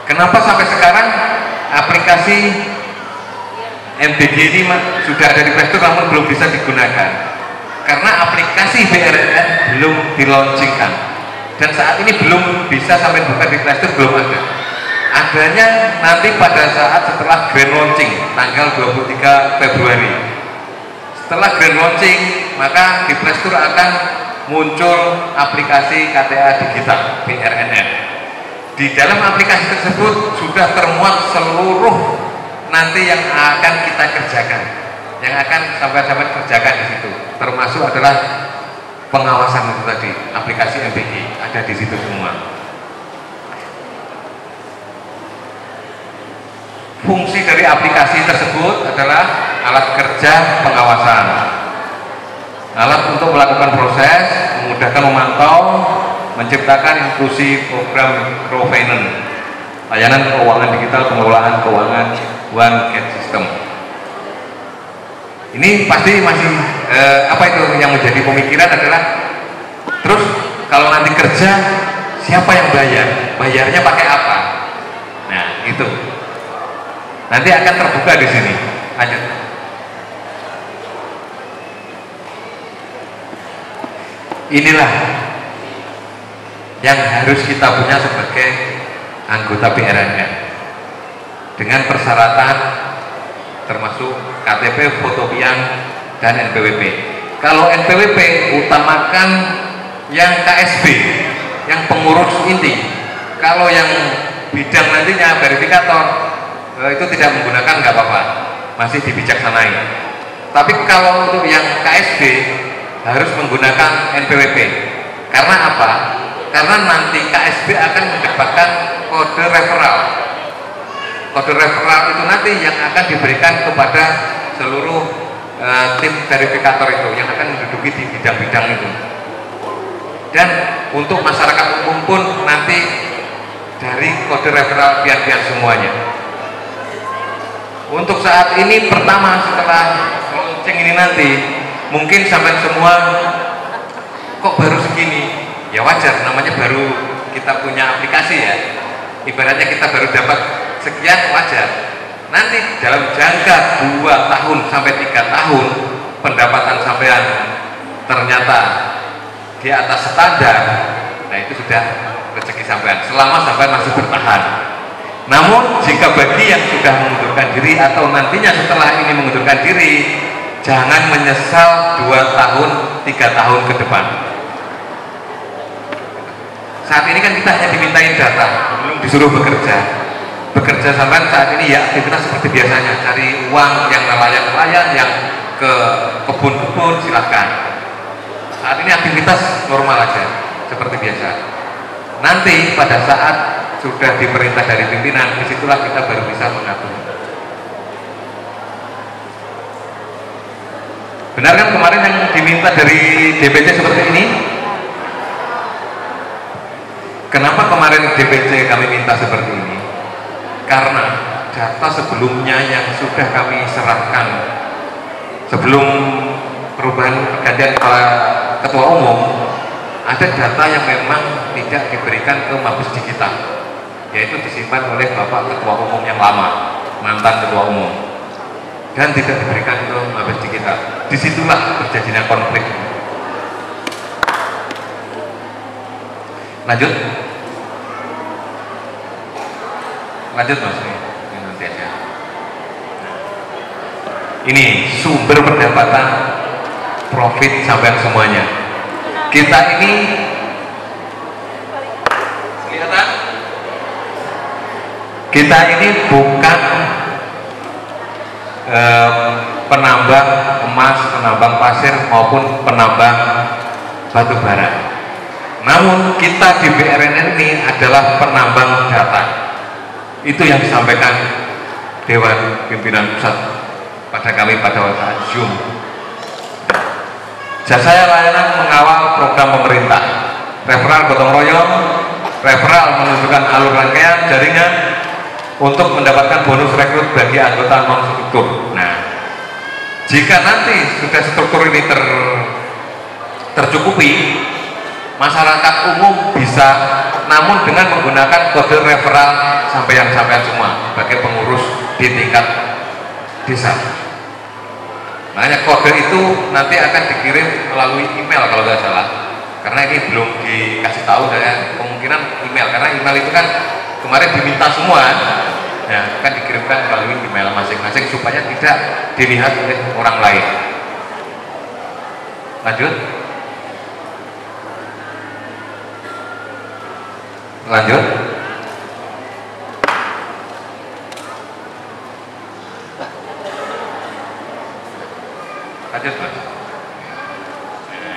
Kenapa sampai sekarang aplikasi MBG ini sudah ada di Play Store namun belum bisa digunakan? Karena aplikasi BRNN belum dilaunchingkan dan saat ini belum bisa sampai buka di Play Store, belum ada. Adanya nanti pada saat setelah grand launching tanggal 23 Februari. Setelah grand launching maka di Play Store akan muncul aplikasi KTA Digital BRNN. Di dalam aplikasi tersebut sudah termuat seluruh nanti yang akan kita kerjakan, yang akan sampai-sampai kerjakan di situ. Termasuk adalah pengawasan itu tadi, aplikasi MBG ada di situ semua. Fungsi dari aplikasi tersebut adalah alat kerja pengawasan. Alat untuk melakukan proses, memudahkan memantau, menciptakan inklusi program microfinance, layanan keuangan digital, pengelolaan keuangan one gate system. Ini pasti masih apa itu yang menjadi pemikiran adalah terus kalau nanti kerja siapa yang bayar? Bayarnya pakai apa? Nah itu nanti akan terbuka di sini. Lanjut. Inilah yang harus kita punya sebagai anggota BRNN dengan persyaratan termasuk KTP, fotopian, dan NPWP. Kalau NPWP utamakan yang KSB, yang pengurus inti. Kalau yang bidang nantinya verifikator itu tidak menggunakan, nggak apa-apa, masih dibijaksanai. Tapi kalau untuk yang KSB harus menggunakan NPWP. Karena apa? Karena nanti KSB akan mendapatkan kode referral. Kode referral itu nanti yang akan diberikan kepada seluruh tim verifikator itu yang akan menduduki di bidang-bidang itu. Dan untuk masyarakat umum pun nanti dari kode referral pian-pian semuanya. Untuk saat ini pertama setelah launching ini nanti mungkin sampai semua kok baru segini, ya wajar, namanya baru kita punya aplikasi ya, ibaratnya kita baru dapat sekian wajar. Nanti dalam jangka 2 tahun sampai 3 tahun pendapatan sampean ternyata di atas standar, nah itu sudah rezeki sampean selama sampean masih bertahan. Namun jika bagi yang sudah mengundurkan diri atau nantinya setelah ini mengundurkan diri, jangan menyesal 2 tahun 3 tahun ke depan. Saat ini kan kita hanya dimintain data, belum disuruh bekerja. Bekerja sampean saat ini ya aktivitas seperti biasanya, cari uang yang nelayan-nelayan, yang ke kebun-kebun, silahkan. Saat ini aktivitas normal aja, seperti biasa. Nanti pada saat sudah diperintah dari pimpinan, disitulah kita baru bisa mengatur. Benar kan kemarin yang diminta dari DPC seperti ini? Kenapa kemarin DPC kami minta seperti ini? Karena data sebelumnya yang sudah kami serahkan sebelum perubahan pergantian kepala ketua umum, ada data yang memang tidak diberikan ke Mabes Digital, yaitu disimpan oleh Bapak Ketua Umum yang lama, mantan Ketua Umum, dan tidak diberikan ke Mabes Digital. Disitulah terjadinya konflik. Lanjut Mas, ini nanti aja. Ini sumber pendapatan profit sampai semuanya. Kita ini kelihatan? Kita ini bukan penambang emas, penambang pasir maupun penambang batu bara. Namun kita di BRNN ini adalah penambang data. Itu yang disampaikan Dewan Pimpinan Pusat pada kami pada saat Zoom. Jasa layanan mengawal program pemerintah, referral gotong royong, referral menunjukkan alur rangkaian jaringan untuk mendapatkan bonus rekrut bagi anggota non struktur. Nah, jika nanti sudah struktur ini tercukupi, masyarakat umum bisa, namun dengan menggunakan kode referral sampean semua sebagai pengurus di tingkat desa. Makanya kode itu nanti akan dikirim melalui email kalau nggak salah, karena ini belum dikasih tahu saya, kemungkinan email, karena email itu kan kemarin diminta semua, ya akan dikirimkan melalui email masing-masing supaya tidak dilihat oleh orang lain. Lanjut. Lanjut Mas. Nah,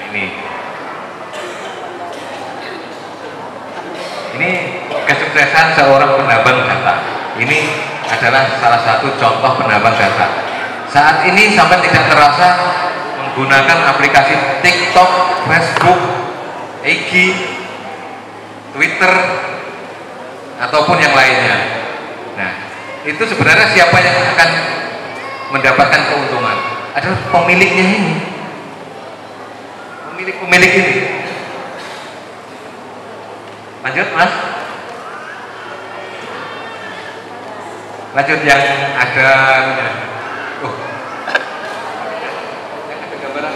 ini kesuksesan seorang penambang data. Ini adalah salah satu contoh penambang data. Saat ini sampai tidak terasa menggunakan aplikasi TikTok, Facebook, IG, Twitter, ataupun yang lainnya. Nah, itu sebenarnya siapa yang akan mendapatkan keuntungan? Adalah pemiliknya ini, pemilik ini. Lanjut Mas. Lanjut yang ada gambaran.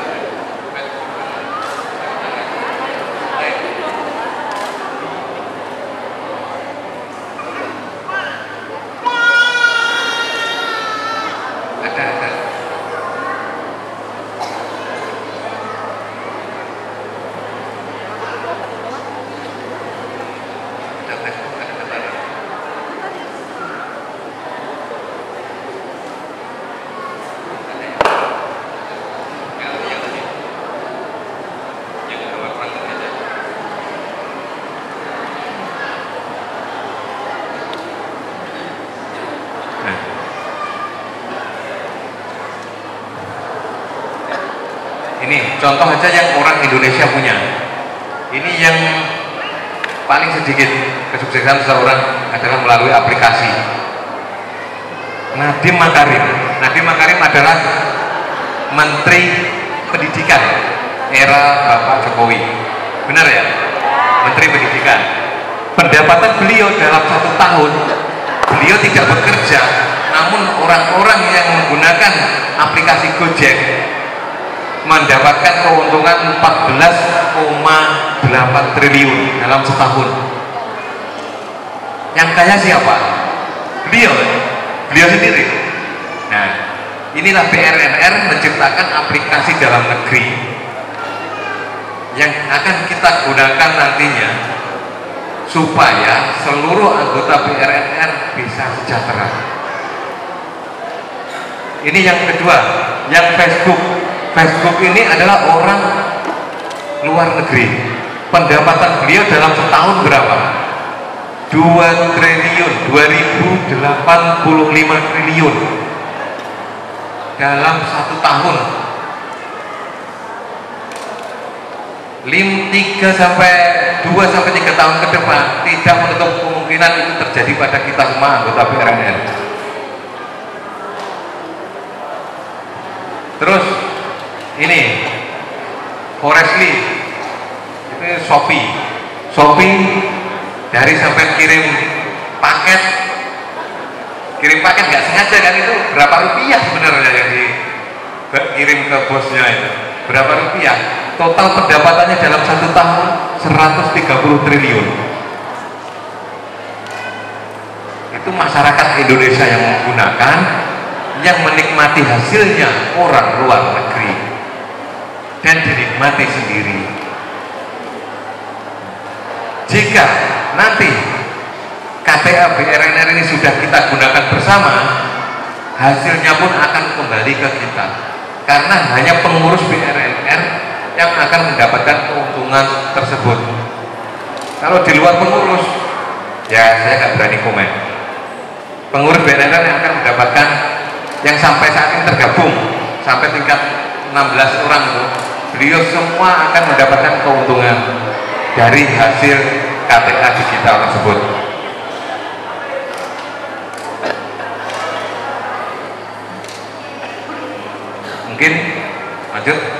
Ini contoh aja yang orang Indonesia punya. Ini yang paling sedikit kesuksesan seseorang adalah melalui aplikasi. Nadiem Makarim. Nadiem Makarim adalah Menteri Pendidikan era Bapak Jokowi. Benar ya? Menteri Pendidikan. pendapatan beliau dalam 1 tahun, beliau tidak bekerja, namun orang-orang yang menggunakan aplikasi Gojek mendapatkan keuntungan 14,8 triliun dalam setahun. Yang kaya siapa? Beliau sendiri. Nah, inilah BRNR menciptakan aplikasi dalam negeri yang akan kita gunakan nantinya supaya seluruh anggota BRNR bisa sejahtera. Ini yang kedua, yang Facebook. Facebook ini adalah orang luar negeri. Pendapatan beliau dalam setahun berapa? 2 triliun, 2085 triliun dalam 1 tahun. 2 sampai 3 tahun ke depan tidak menutup kemungkinan itu terjadi pada kita semua anggota BRNR. Terus ini Forestly, itu Shopee dari sampai kirim paket nggak sengaja kan, itu berapa rupiah sebenarnya yang dikirim ke bosnya itu, berapa rupiah. Total pendapatannya dalam 1 tahun 130 triliun. Itu masyarakat Indonesia yang menggunakan, yang menikmati hasilnya orang luar negeri dan dinikmati sendiri. Jika nanti KTA BRNR ini sudah kita gunakan bersama, hasilnya pun akan kembali ke kita, karena hanya pengurus BRNR yang akan mendapatkan keuntungan tersebut. Kalau di luar pengurus, ya saya nggak berani komen. Pengurus BRNR yang akan mendapatkan, yang sampai saat ini tergabung sampai tingkat 16 orang itu, beliau semua akan mendapatkan keuntungan dari hasil KTA digital tersebut. Mungkin lanjut.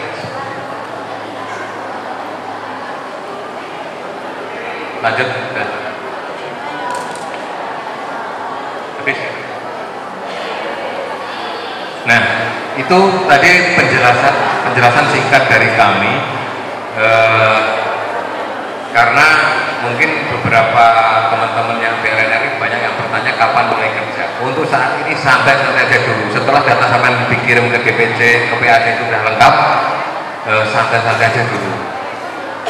Habis. Nah, itu tadi penjelasan singkat dari kami, karena mungkin beberapa teman-teman yang BRNR banyak yang bertanya kapan mulai kerja. Untuk saat ini santai-santai aja dulu. Setelah data sampai dikirim ke DPC, ke PAC itu sudah lengkap, santai-santai aja dulu.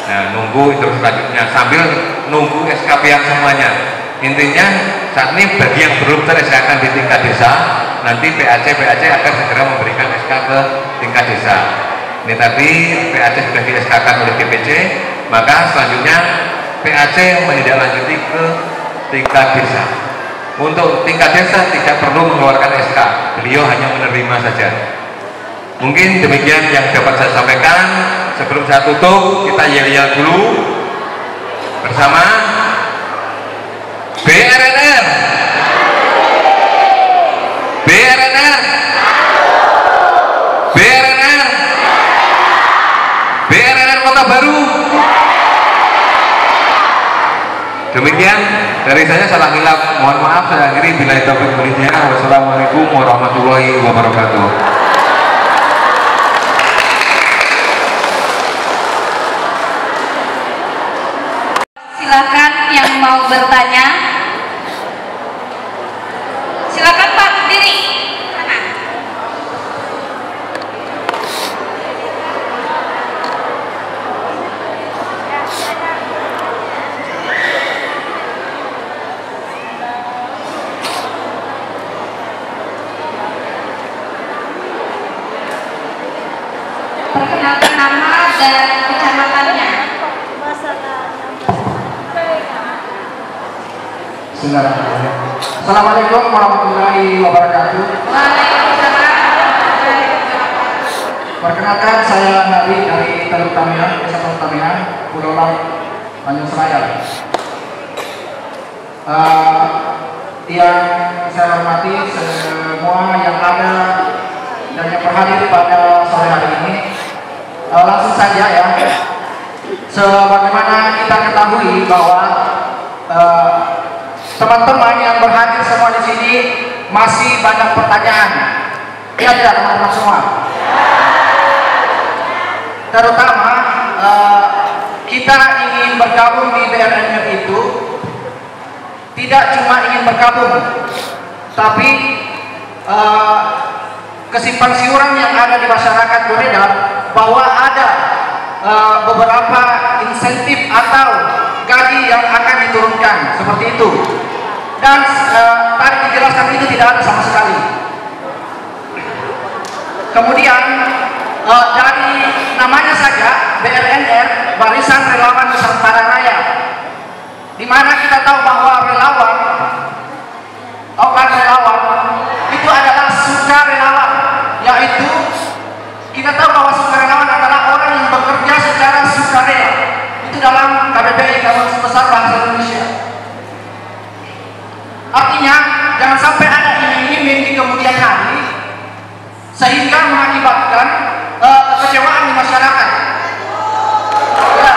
Nah, nunggu itu selanjutnya sambil nunggu SKP yang semuanya. Intinya saat ini bagi yang belum ter-SK di tingkat desa, nanti PAC akan segera memberikan SK ke tingkat desa. Ini tadi PAC sudah di-SK-kan oleh DPC, maka selanjutnya PAC menindaklanjuti ke tingkat desa. Untuk tingkat desa tidak perlu mengeluarkan SK, beliau hanya menerima saja. Mungkin demikian yang dapat saya sampaikan. Sebelum saya tutup, kita yel-yel dulu bersama BRNR. BRNR. BRNR. BRNR Kota Baru. Demikian dari saya, salah hilaf mohon maaf. Saya akhiri, billahi taufiq wal hidayah. Wassalamualaikum warahmatullahi wabarakatuh. Silakan yang mau bertanya. Silakan Pak, berdiri. Perkenalkan nama dan kecamatannya. Assalamualaikum warahmatullahi wabarakatuh. Perkenalkan, saya Nabi dari Teluk Tamiang, Desa Teluk Tamiang, Pulau Laut, Tanjung Seraya. Yang saya hormati semua yang ada dan yang berhadir pada sore hari ini, langsung saja ya. Sebagaimana kita ketahui bahwa teman-teman yang berhadir semua di sini masih banyak pertanyaan. Iya tidak teman-teman semua? Terutama kita ingin bergabung di BRNR itu tidak cuma ingin bergabung, tapi kesimpang siuran yang ada di masyarakat beredar bahwa ada beberapa insentif atau gaji yang akan diturunkan seperti itu, dan tadi dijelaskan itu tidak ada sama sekali. Kemudian dari namanya saja BRNR, Barisan Relawan Nusantara Raya, di mana kita tahu bahwa relawan itu adalah sukarelawan, yaitu kita tahu bahwa sukarelawan adalah orang yang bekerja secara sukarela. Itu dalam KBBI, Kamus Besar Bahasa Indonesia. Artinya jangan sampai ada iming-iming di kemudian hari sehingga mengakibatkan kekecewaan di masyarakat. Ya.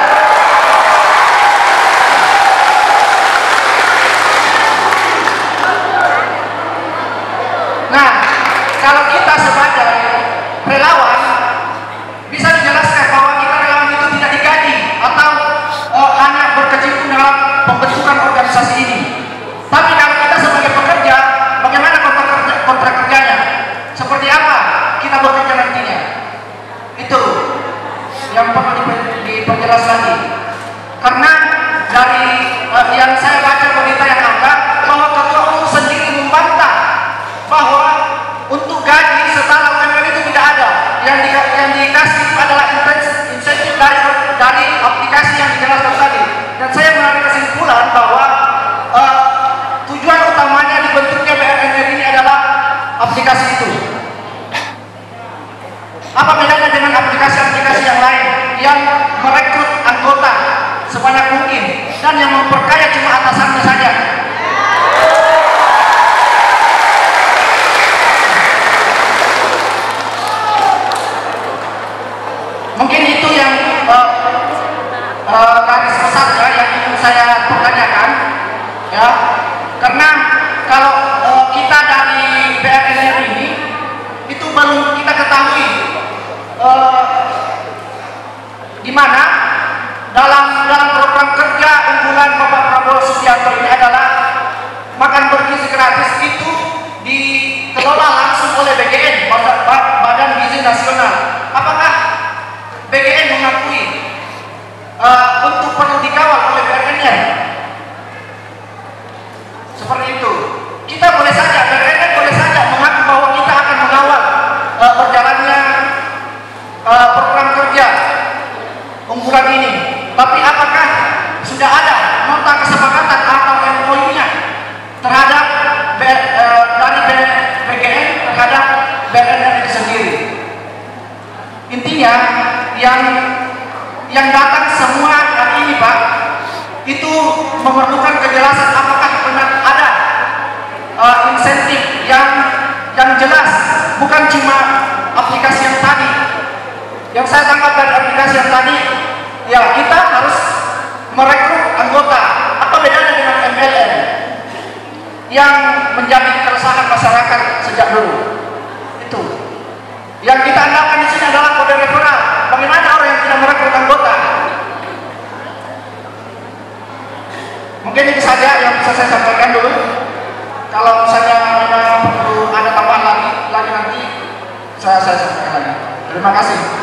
Nah, kalau kita sebagai relawan bisa dijelaskan bahwa kita relawan itu tidak digaji atau hanya berkecimpung dalam pembentukan organisasi ini. Tapi kalau kita sebagai pekerja, bagaimana kontrak kerjanya? Seperti apa kita bekerja nantinya? Itu yang perlu diperjelas lagi. Karena dari yang saya baca berita yang ada, bahwa ketua umum sendiri membantah bahwa untuk gaji setara UMR itu tidak ada. Yang dikasih adalah insentif dari aplikasi yang dijelaskan tadi. Dan saya mengambil kesimpulan bahwa tujuan utamanya dibentuknya BRNR ini adalah aplikasi itu. Apa bedanya dengan aplikasi-aplikasi yang lain yang merekrut anggota sebanyak mungkin dan yang memperkaya cuma atasannya saja? Mungkin itu yang garis besar yang ingin saya pertanyakan, ya. Karena kalau kita dari BRNR ini itu belum kita ketahui di mana dalam program kerja unggulan Bapak Prabowo Subianto ini adalah makan bergizi gratis itu dikelola langsung oleh BGN, Badan Gizi Nasional. Apakah BGN mengakui untuk perlu dikawal oleh BRNR? Seperti itu. Kita boleh saja, BRNR boleh saja mengaku bahwa kita akan mengawal berjalannya program kerja unggulan ini. Tapi apakah sudah ada nota kesepakatan atau MOU-nya terhadap dari BGN terhadap BRNR itu sendiri? Intinya yang datang semua hari ini, Pak, itu memerlukan kejelasan apakah benar ada insentif yang jelas, bukan cuma aplikasi yang tadi. Yang saya tangkap dari aplikasi yang tadi, ya kita harus merekrut anggota. Apa bedanya dengan MLM yang menjadi keresahan masyarakat sejak dulu? Itu yang kita andalkan di sini adalah kode referral. Bagaimana orang yang tidak merekrut anggota? Mungkin itu saja yang bisa saya sampaikan dulu. Kalau misalnya perlu ada tambahan lagi nanti saya sampaikan lagi. Terima kasih.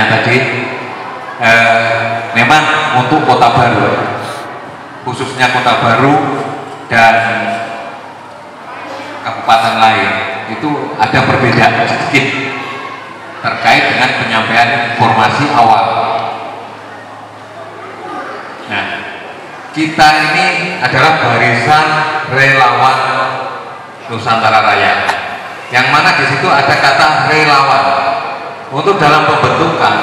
pertanyaannya tadi, memang untuk Kota Baru, khususnya Kota Baru dan kabupaten lain itu ada perbedaan sedikit terkait dengan penyampaian informasi awal. Nah, kita ini adalah barisan relawan Nusantara Raya, yang mana di situ ada kata relawan. Untuk dalam pembentukan,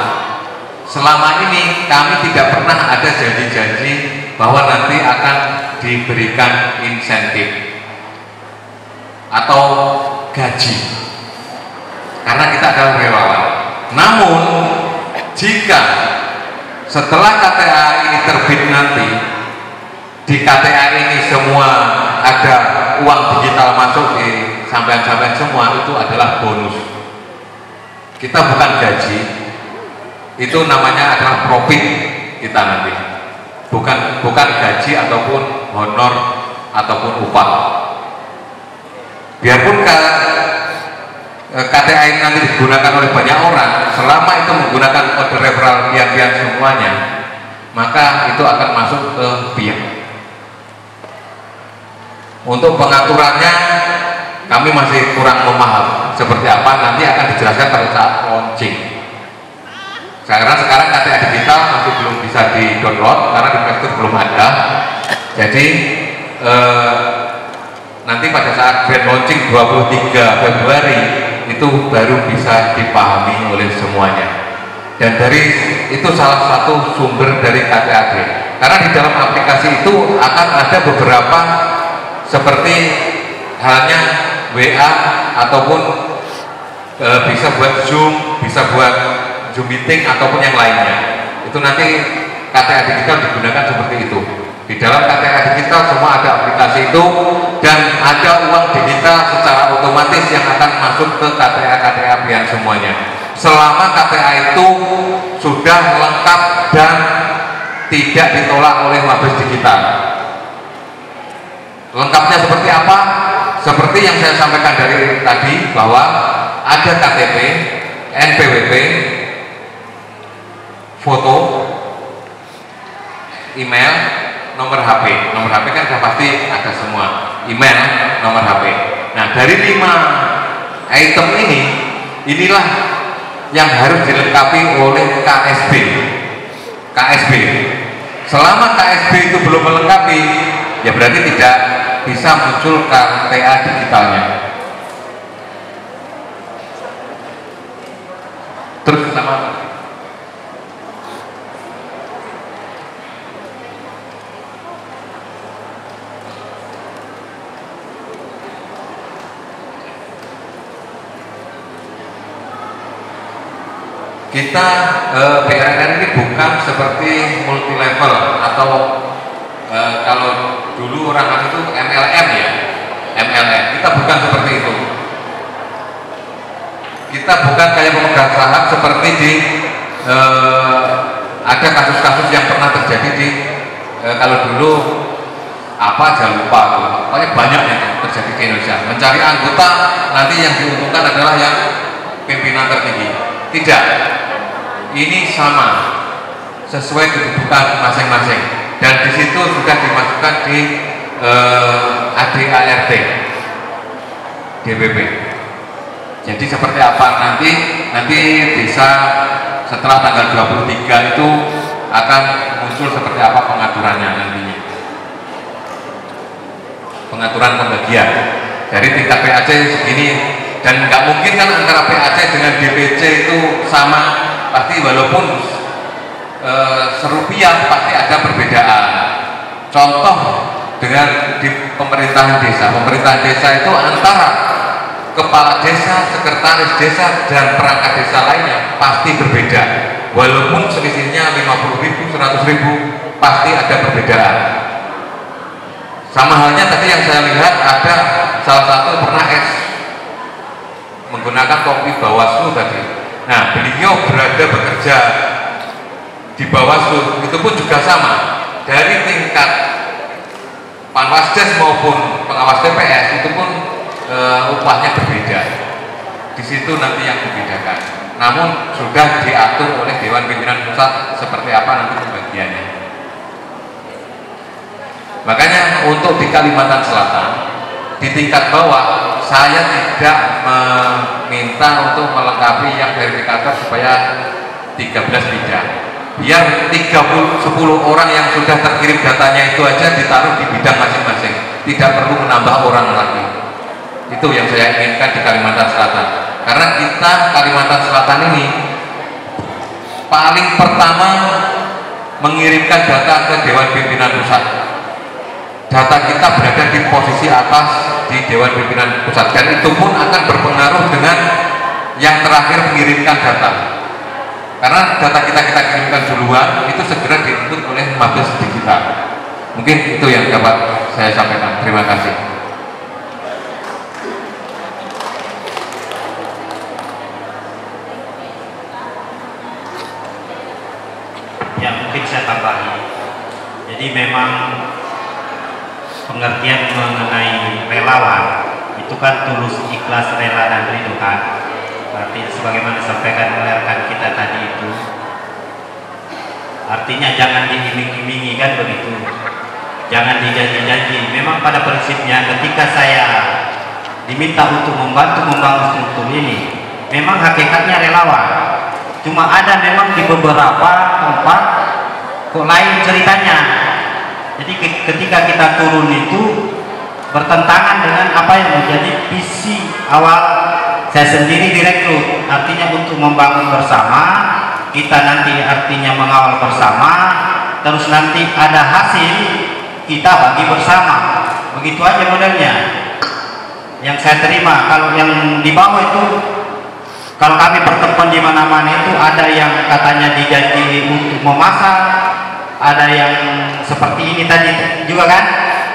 selama ini kami tidak pernah ada janji-janji bahwa nanti akan diberikan insentif atau gaji, karena kita adalah relawan. Namun jika setelah KTA ini terbit nanti, di KTA ini semua ada uang digital masuk di sampean-sampean semua, itu adalah bonus. Kita bukan gaji, itu namanya adalah profit kita nanti, bukan gaji ataupun honor ataupun upah. Biarpun KTA ini nanti digunakan oleh banyak orang, selama itu menggunakan kode referral pian-pian semuanya, maka itu akan masuk ke pian. Untuk pengaturannya kami masih kurang memaham seperti apa, nanti akan dijelaskan pada saat launching. Sekarang KTA digital masih belum bisa di-download karena di Play Store belum ada. Jadi nanti pada saat grand launching 23 Februari itu baru bisa dipahami oleh semuanya. Dan dari itu salah satu sumber dari KTAD, karena di dalam aplikasi itu akan ada beberapa seperti halnya WA ataupun bisa buat Zoom, bisa buat Zoom meeting ataupun yang lainnya. Itu nanti KTA digital digunakan seperti itu. Di dalam KTA digital semua ada aplikasi itu, dan ada uang digital secara otomatis yang akan masuk ke KTA pian semuanya. Selama KTA itu sudah lengkap dan tidak ditolak oleh Mabes Digital. Lengkapnya seperti apa? Seperti yang saya sampaikan dari tadi, bahwa ada KTP, NPWP, foto, email, nomor HP. Nomor HP kan sudah pasti ada semua. Email, nomor HP. Nah, dari 5 item inilah yang harus dilengkapi oleh KSB. Selama KSB itu belum melengkapi, ya berarti tidak bisa muncul KTA digitalnya. Terus sama kita BRNR ini bukan seperti multi level atau kalau dulu orang itu MLM ya, MLM. Kita bukan seperti itu. Kita bukan kayak pemegang saham seperti di ada kasus-kasus yang pernah terjadi di kalau dulu apa aja lupa, pokoknya banyak yang terjadi di Indonesia. Mencari anggota, nanti yang diuntungkan adalah yang pimpinan tertinggi. Tidak. Ini sama, sesuai kedudukan masing-masing, dan di situ sudah dimasukkan di ADART DPP. Jadi seperti apa nanti bisa setelah tanggal 23 itu akan muncul seperti apa pengaturannya nantinya, pengaturan pembagian dari tingkat PAC segini. Dan nggak mungkin kan antara PAC dengan DPC itu sama, pasti walaupun serupiah pasti ada perbedaan. Contoh dengan di pemerintahan desa itu antara kepala desa, sekretaris desa, dan perangkat desa lainnya pasti berbeda. Walaupun selisihnya 50.000, 100.000, pasti ada perbedaan. Sama halnya tadi yang saya lihat ada salah satu pernah menggunakan topi Bawaslu tadi. Nah, beliau bekerja di Bawaslu, itu pun juga sama. Dari tingkat Panwasdes maupun pengawas TPS itu pun upahnya berbeda. Di situ nanti yang membedakan. namun sudah diatur oleh Dewan Pimpinan Pusat seperti apa nanti pembagiannya. Makanya untuk di Kalimantan Selatan di tingkat bawah saya tidak meminta untuk melengkapi yang verifikator supaya 13 bidang. Biar 10 orang yang sudah terkirim datanya itu aja ditaruh di bidang masing-masing, tidak perlu menambah orang lagi. Itu yang saya inginkan di Kalimantan Selatan, karena kita Kalimantan Selatan ini paling pertama mengirimkan data ke Dewan Pimpinan Pusat. Data kita berada di posisi atas di Dewan Pimpinan Pusat, dan itu pun akan berpengaruh dengan yang terakhir mengirimkan data. Karena data kita kirimkan duluan, itu segera diinput oleh Mabes Digital. Mungkin itu yang dapat saya sampaikan. Terima kasih. Ya, mungkin saya tambahi. Jadi memang pengertian mengenai relawan itu kan tulus, ikhlas, rela dan ridho kan. Berarti sebagaimana disampaikan oleh rekan kita tadi itu, artinya jangan diiming-imingi kan begitu, jangan dijanji-janji. Memang pada prinsipnya ketika saya diminta untuk membantu membangun struktur ini, memang hakikatnya relawan. Cuma ada memang di beberapa tempat kok lain ceritanya. Jadi ketika kita turun itu bertentangan dengan apa yang menjadi visi awal saya sendiri direkrut, artinya untuk membangun bersama, kita nanti artinya mengawal bersama, terus nanti ada hasil kita bagi bersama. Begitu aja modelnya yang saya terima. Kalau yang di bawah itu, kalau kami pertemuan di mana-mana itu ada yang katanya dijanji untuk memasak, ada yang seperti ini tadi juga kan.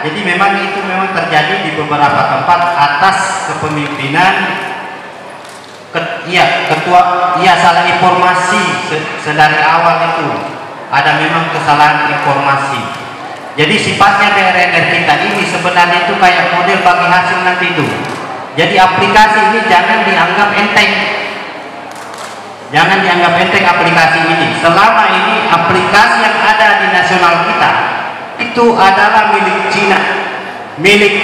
Jadi memang itu memang terjadi di beberapa tempat atas kepemimpinan ketua, salah informasi sedari awal itu ada memang kesalahan informasi. Jadi sifatnya BRNR kita ini sebenarnya itu kayak model bagi hasil nanti itu. Jadi aplikasi ini jangan dianggap enteng. Jangan dianggap enteng aplikasi ini. Selama ini aplikasi yang ada di nasional kita itu adalah milik Cina, milik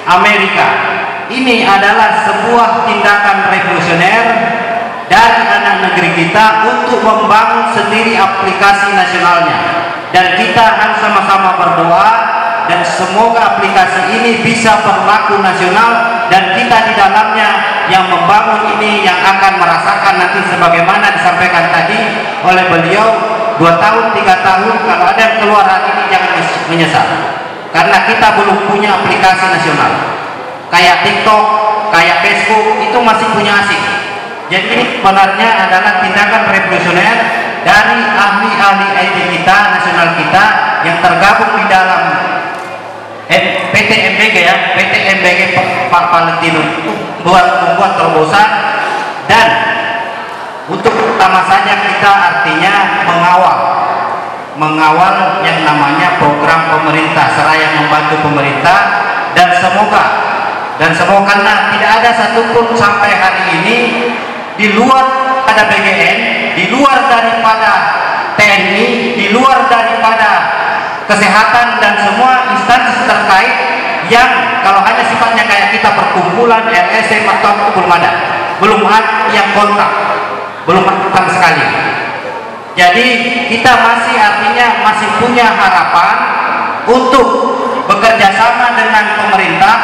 Amerika. Ini adalah sebuah tindakan revolusioner dari anak negeri kita untuk membangun sendiri aplikasi nasionalnya. Dan kita harus sama-sama berdoa dan semoga aplikasi ini bisa berlaku nasional, dan kita di dalamnya yang membangun ini yang akan merasakan nanti sebagaimana disampaikan tadi oleh beliau 2 tahun 3 tahun kalau ada yang keluar hari ini jangan menyesal, karena kita belum punya aplikasi nasional. Kayak TikTok, kayak Facebook itu masih punya asing. Jadi ini sebenarnya adalah tindakan revolusioner dari ahli-ahli IT kita, nasional kita yang tergabung di dalam PT MBG ya, PT MBG Pak Valentino membuat terobosan. Dan untuk pertama saja kita artinya mengawal yang namanya program pemerintah, seraya membantu pemerintah, dan semoga karena tidak ada satupun sampai hari ini di luar ada BGN, di luar daripada TNI, di luar daripada kesehatan dan semua instansi terkait yang kalau hanya sifatnya kayak kita perkumpulan LSM atau belum ada yang kontak, belum ada sekali. Jadi kita masih punya harapan untuk bekerja sama dengan pemerintah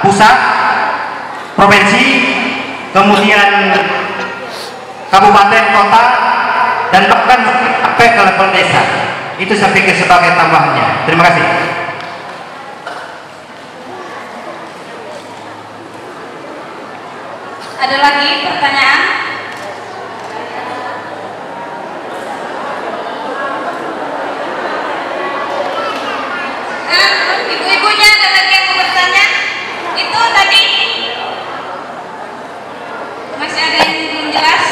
pusat, provinsi, kemudian kabupaten, kota, dan bahkan sampai ke level desa. Itu saya pikir sebagai tambahannya. Terima kasih. Ada lagi pertanyaan? Ibu-ibunya ada lagi yang mau bertanya? Itu tadi masih ada yang belum jelas?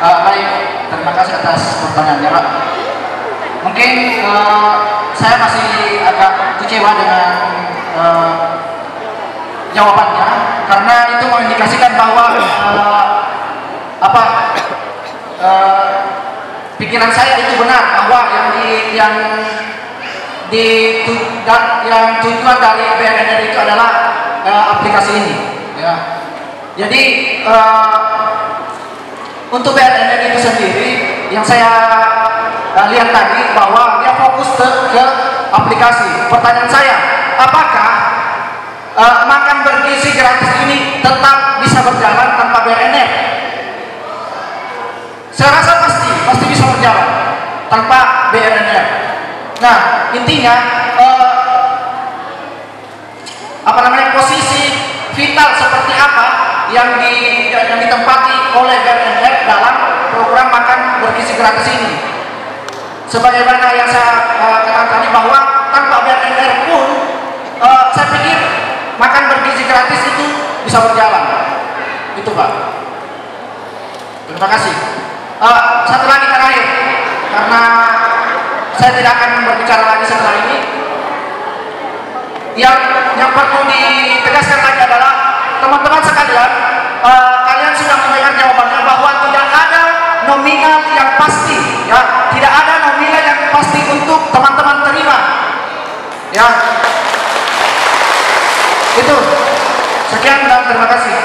Baik, terima kasih atas pertanyaannya, Pak. Mungkin saya masih agak kecewa dengan jawabannya, karena itu mengindikasikan bahwa pikiran saya itu benar, bahwa yang tujuan dari BNR itu adalah aplikasi ini. Ya. Jadi untuk BNR itu sendiri, yang saya lihat tadi bahwa dia fokus ke aplikasi. Pertanyaan saya, apakah makan bergizi gratis ini tetap bisa berjalan tanpa BNR? Saya rasa pasti bisa berjalan tanpa BNR. Nah, intinya posisi vital seperti apa yang ditempati oleh BNR dalam program makan bergizi gratis ini. Sebagaimana yang saya katakan tadi, bahwa tanpa BNR pun saya pikir makan bergizi gratis itu bisa berjalan. Itu, Pak. Terima kasih. Satu lagi terakhir, karena saya tidak akan berbicara lagi setelah ini. Yang perlu ditegaskan lagi adalah, teman-teman sekalian, kalian sudah mendengar jawabannya bahwa tidak ada nominal yang pasti, ya, tidak ada nominal yang pasti untuk teman-teman terima, ya. Itu. Sekian dan terima kasih.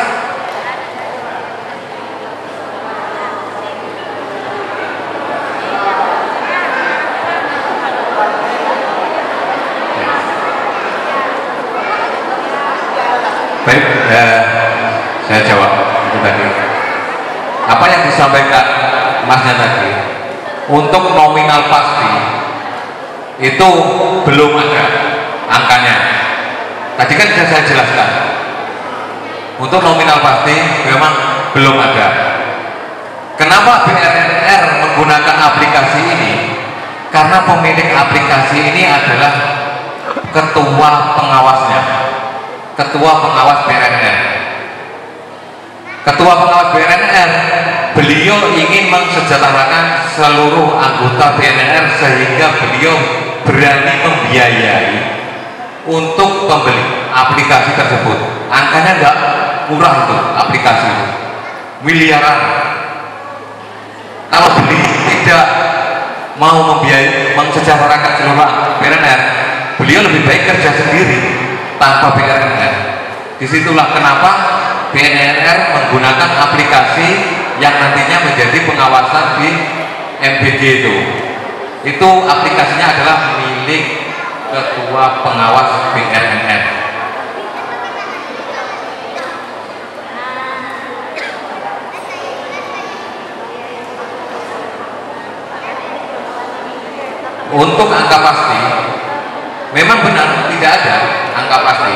Baik, saya jawab itu tadi. Apa yang disampaikan Masnya tadi, untuk nominal pasti itu belum ada angkanya. Tadi kan sudah saya jelaskan. Untuk nominal pasti memang belum ada. Kenapa BNR menggunakan aplikasi ini? Karena pemilik aplikasi ini adalah ketua pengawasnya. Ketua pengawas BNR. Ketua pengawas BNR, beliau ingin mensejahterakan seluruh anggota BNR sehingga beliau berani membiayai untuk membeli aplikasi tersebut. Angkanya enggak murah tuh aplikasi itu, miliaran. Kalau beli tidak mau membiayai, mensejahterakan seluruh BNR, beliau lebih baik kerja sendiri tanpa BNR. Disitulah kenapa BNR menggunakan aplikasi yang nantinya menjadi pengawasan di MBG itu. Itu aplikasinya adalah milik ketua pengawas BNR. Untuk angka pasti, memang benar tidak ada angka pasti.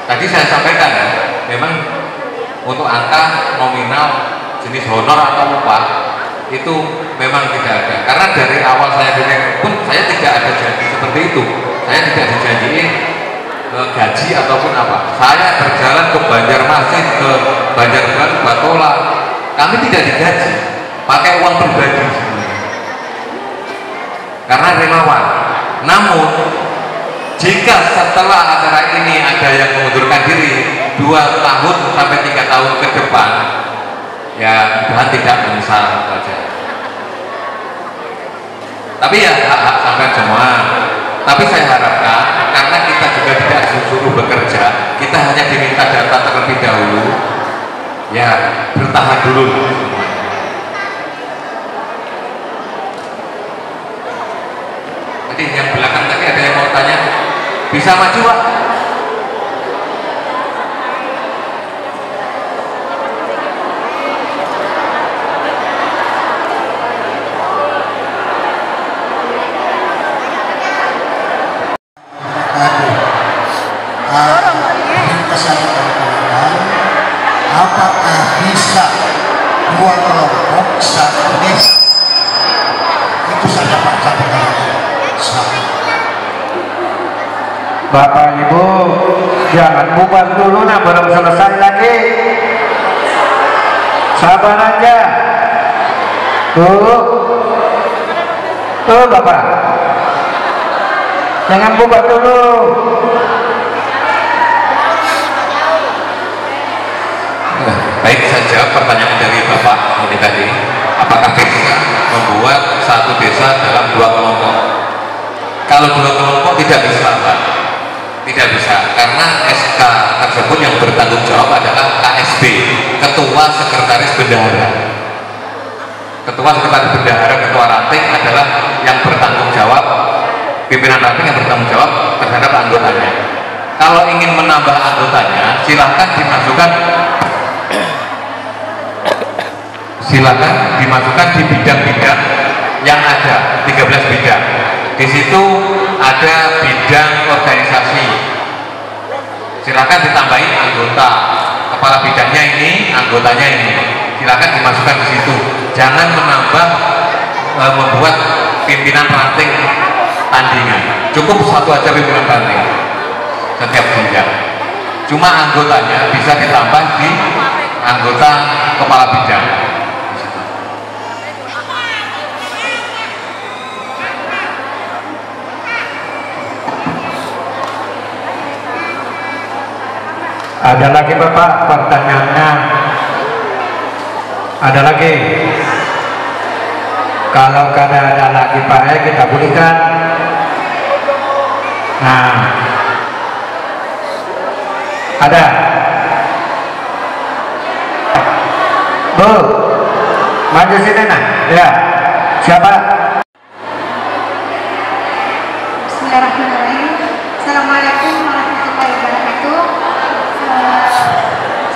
Tadi saya sampaikan ya, memang untuk angka nominal jenis honor atau upah itu memang tidak ada. Karena dari awal saya direkrut pun saya tidak ada janji seperti itu. Saya tidak dijanjiin gaji ataupun apa. Saya berjalan ke Banjarmasin, ke Banjarbaru, Batola, kami tidak digaji, pakai uang pribadi sebenarnya. Karena relawan. Namun jika setelah acara ini ada yang mengundurkan diri 2 tahun sampai 3 tahun ke depan, ya Tuhan tidak menyesal saja. Tapi ya hak sampai semua. Tapi saya harapkan, karena kita juga tidak disuruh bekerja, kita hanya diminta data terlebih dahulu, ya bertahan dulu semuanya. Jadi yang belakang tadi ada yang mau tanya, bisa maju Pak? Apakah bisa 2 kelompok satu desa? Itu saja Pak pertanyaan. Bapak Ibu jangan bubar dulu, nah belum selesai lagi. Sabar aja. Bapak, jangan buka dulu. Baik, saya jawab pertanyaan dari Bapak ini tadi. Apakah bisa membuat satu desa dalam 2 kelompok? Kalau 2 kelompok tidak bisa, Pak. Tidak bisa, karena SK tersebut yang bertanggung jawab adalah KSB, Ketua Sekretaris Bendahara. Ketua Sekretaris Bendahara, Ketua Ranting adalah yang bertanggung jawab, pimpinan ranting yang bertanggung jawab terhadap anggotanya. Kalau ingin menambah anggotanya, silakan dimasukkan di bidang-bidang yang ada, 13 bidang. Di situ ada bidang organisasi. Silakan ditambahin anggota. Kepala bidangnya ini, anggotanya ini. Silakan dimasukkan di situ. Jangan membuat pimpinan ranting tandingan. Cukup satu aja pimpinan ranting setiap jenjang. Cuma anggotanya bisa ditambah di anggota kepala bidang. Ada lagi Bapak pertanyaannya? Ada lagi? Kalau kada ada lagi Pak, kita berikan. Nah, ada. Bu, maju sini nah. Ya, siapa? Bismillahirrahmanirrahim. Assalamualaikum warahmatullahi wabarakatuh.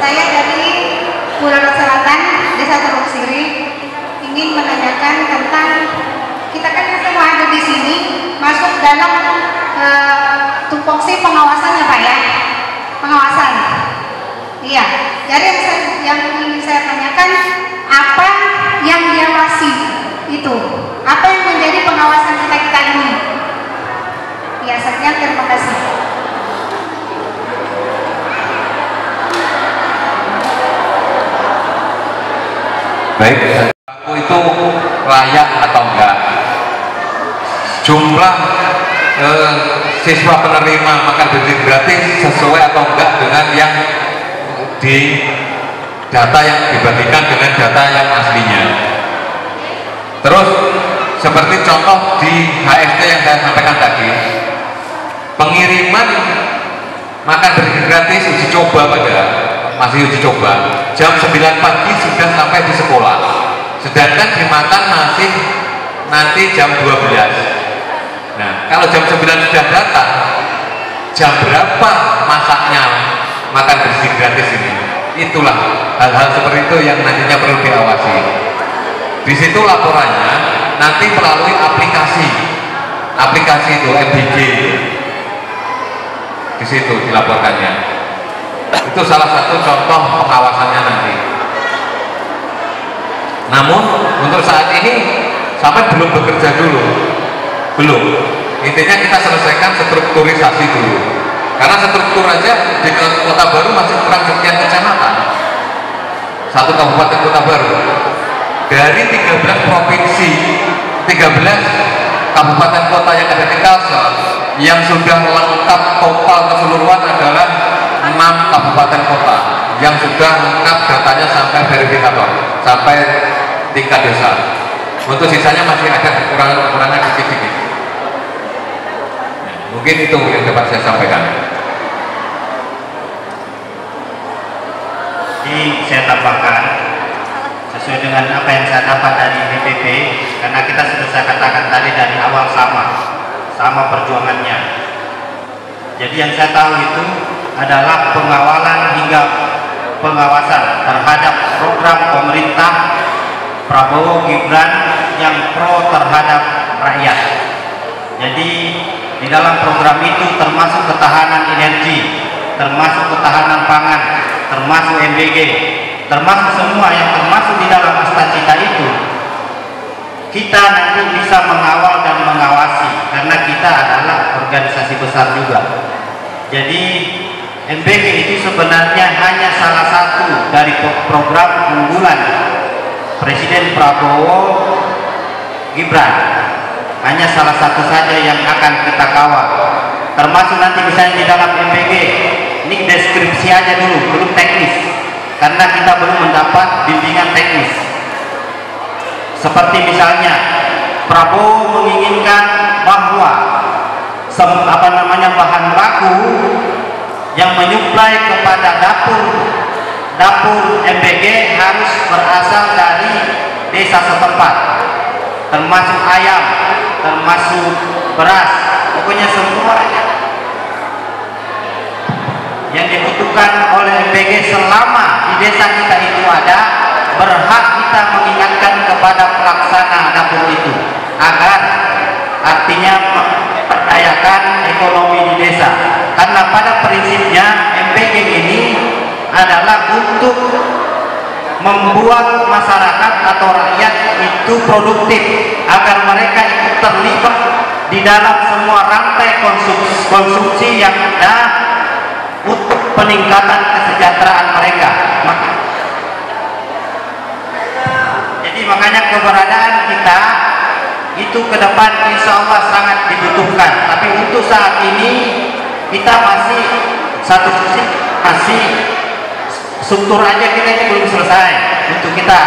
Saya dari Pulau Selatan, Desa Teluk Siri, ingin menanyakan tentang kita kan semua ada di sini masuk dalam tupoksi pengawasan ya Pak ya, pengawasan. Iya. Jadi yang ingin saya tanyakan, apa yang diawasi itu? Apa yang menjadi pengawasan kita ini? Ya, sekian, terima kasih. Baik, aku itu layak atau enggak? Jumlah siswa penerima makan bergizi gratis sesuai atau enggak dengan yang di data yang dibagikan dengan data yang aslinya. Terus seperti contoh di HST yang saya sampaikan tadi, pengiriman makan bergizi gratis uji coba masih uji coba jam 9 pagi sudah sampai di sekolah, sedangkan dimakan masih nanti jam 12. Nah, kalau jam 9 sudah datang, jam berapa masaknya makan bergizi gratis ini? Itulah hal-hal seperti itu yang nantinya perlu diawasi. Di situ laporannya nanti melalui aplikasi itu MBG, di situ dilaporkannya. Itu salah satu contoh pengawasannya nanti. Namun untuk saat ini sampai belum bekerja dulu, belum. Intinya kita selesaikan strukturisasi dulu. Karena struktur aja di Kota Baru masih kurang sekian kecamatan, 1 kabupaten Kota Baru. Dari 13 provinsi, 13 kabupaten kota yang ada di Kalsel, yang sudah lengkap total keseluruhan adalah 6 kabupaten kota yang sudah lengkap datanya sampai verifikator, sampai tingkat desa. Untuk sisanya masih ada kekurangan dikit-dikit. Mungkin itu yang dapat saya sampaikan. Jadi saya tambahkan sesuai dengan apa yang saya dapat dari BPP, karena kita sudah saya katakan tadi dari awal sama perjuangannya. Jadi yang saya tahu itu adalah pengawalan hingga pengawasan terhadap program pemerintah Prabowo Gibran yang pro terhadap rakyat. Jadi di dalam program itu termasuk ketahanan energi, termasuk ketahanan pangan, termasuk MBG, termasuk semua yang termasuk di dalam Astacita itu. Kita nanti bisa mengawal dan mengawasi karena kita adalah organisasi besar juga. Jadi MBG itu sebenarnya hanya salah satu dari program unggulan Presiden Prabowo Gibran hanya salah satu saja yang akan kita kawal, termasuk nanti misalnya di dalam MPG. Ini deskripsi aja dulu, belum teknis, karena kita belum mendapat bimbingan teknis. Seperti misalnya Prabowo menginginkan bahwa bahan baku yang menyuplai kepada dapur MPG harus berasal dari desa setempat, termasuk ayam, termasuk beras, pokoknya semuanya yang dibutuhkan oleh MPG selama di desa kita itu ada, berhak kita mengingatkan kepada pelaksana dapur itu agar artinya memperdayakan ekonomi di desa, karena pada prinsipnya MPG ini adalah untuk membuat masyarakat atau rakyat itu produktif agar mereka ikut terlibat di dalam semua rantai konsumsi yang ada untuk peningkatan kesejahteraan mereka. Jadi makanya keberadaan kita itu ke depan insya Allah sangat dibutuhkan, tapi untuk saat ini kita masih satu sisi masih struktur aja kita ini belum selesai untuk kita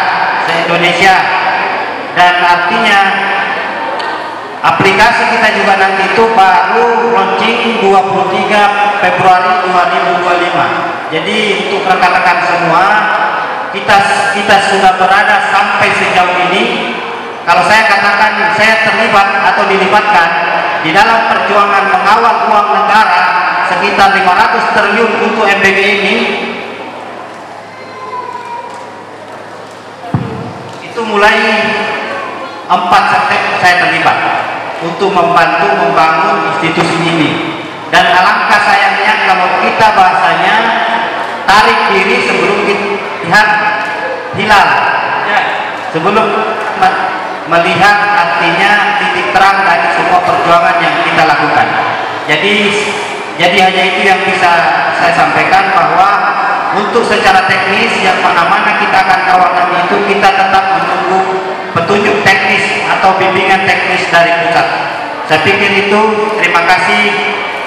se-Indonesia, dan artinya aplikasi kita juga nanti itu baru launching 23 Februari 2025. Jadi untuk rekan-rekan semua, kita sudah berada sampai sejauh ini. Kalau saya katakan saya terlibat atau dilibatkan di dalam perjuangan mengawal uang negara sekitar 500 triliun untuk MPG ini, itu mulai 4 September saya terlibat untuk membantu membangun institusi ini. Dan alangkah sayangnya kalau kita bahasanya tarik diri sebelum kita lihat hilal, sebelum melihat artinya titik terang dari semua perjuangan yang kita lakukan. Jadi hanya itu yang bisa saya sampaikan, bahwa untuk secara teknis yang mana-mana kita akan kawalkan itu, kita tetap menunggu petunjuk teknis atau bimbingan teknis dari pusat. Saya pikir itu. Terima kasih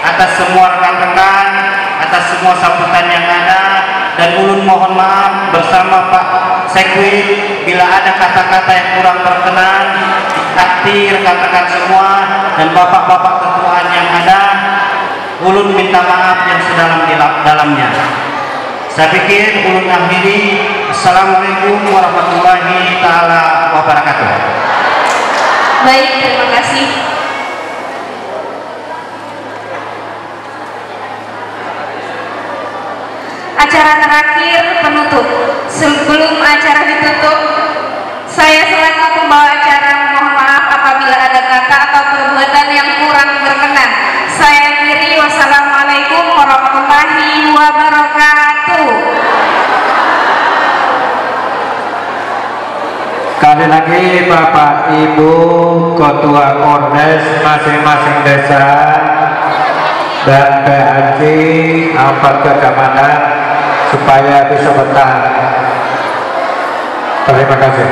atas semua rekan-rekan, atas semua sambutan yang ada, dan ulun mohon maaf bersama Pak Sekwi bila ada kata-kata yang kurang berkenan di hati rekan-rekan semua dan bapak-bapak ketuaan yang ada. Ulun minta maaf yang sedalam-dalamnya. Saya pikir ulun akhiri. Assalamualaikum warahmatullahi taala wabarakatuh. Baik, terima kasih. Acara terakhir penutup. Sebelum acara ditutup, saya selaku pembawa acara mohon maaf apabila ada kata atau perbuatan yang kurang berkenan. Saya akhiri. Wassalamualaikum warahmatullahi wabarakatuh. Sekali lagi Bapak Ibu Ketua Kordes masing-masing desa dan PHC Empat Kecamatan supaya bisa bertahan. Terima kasih.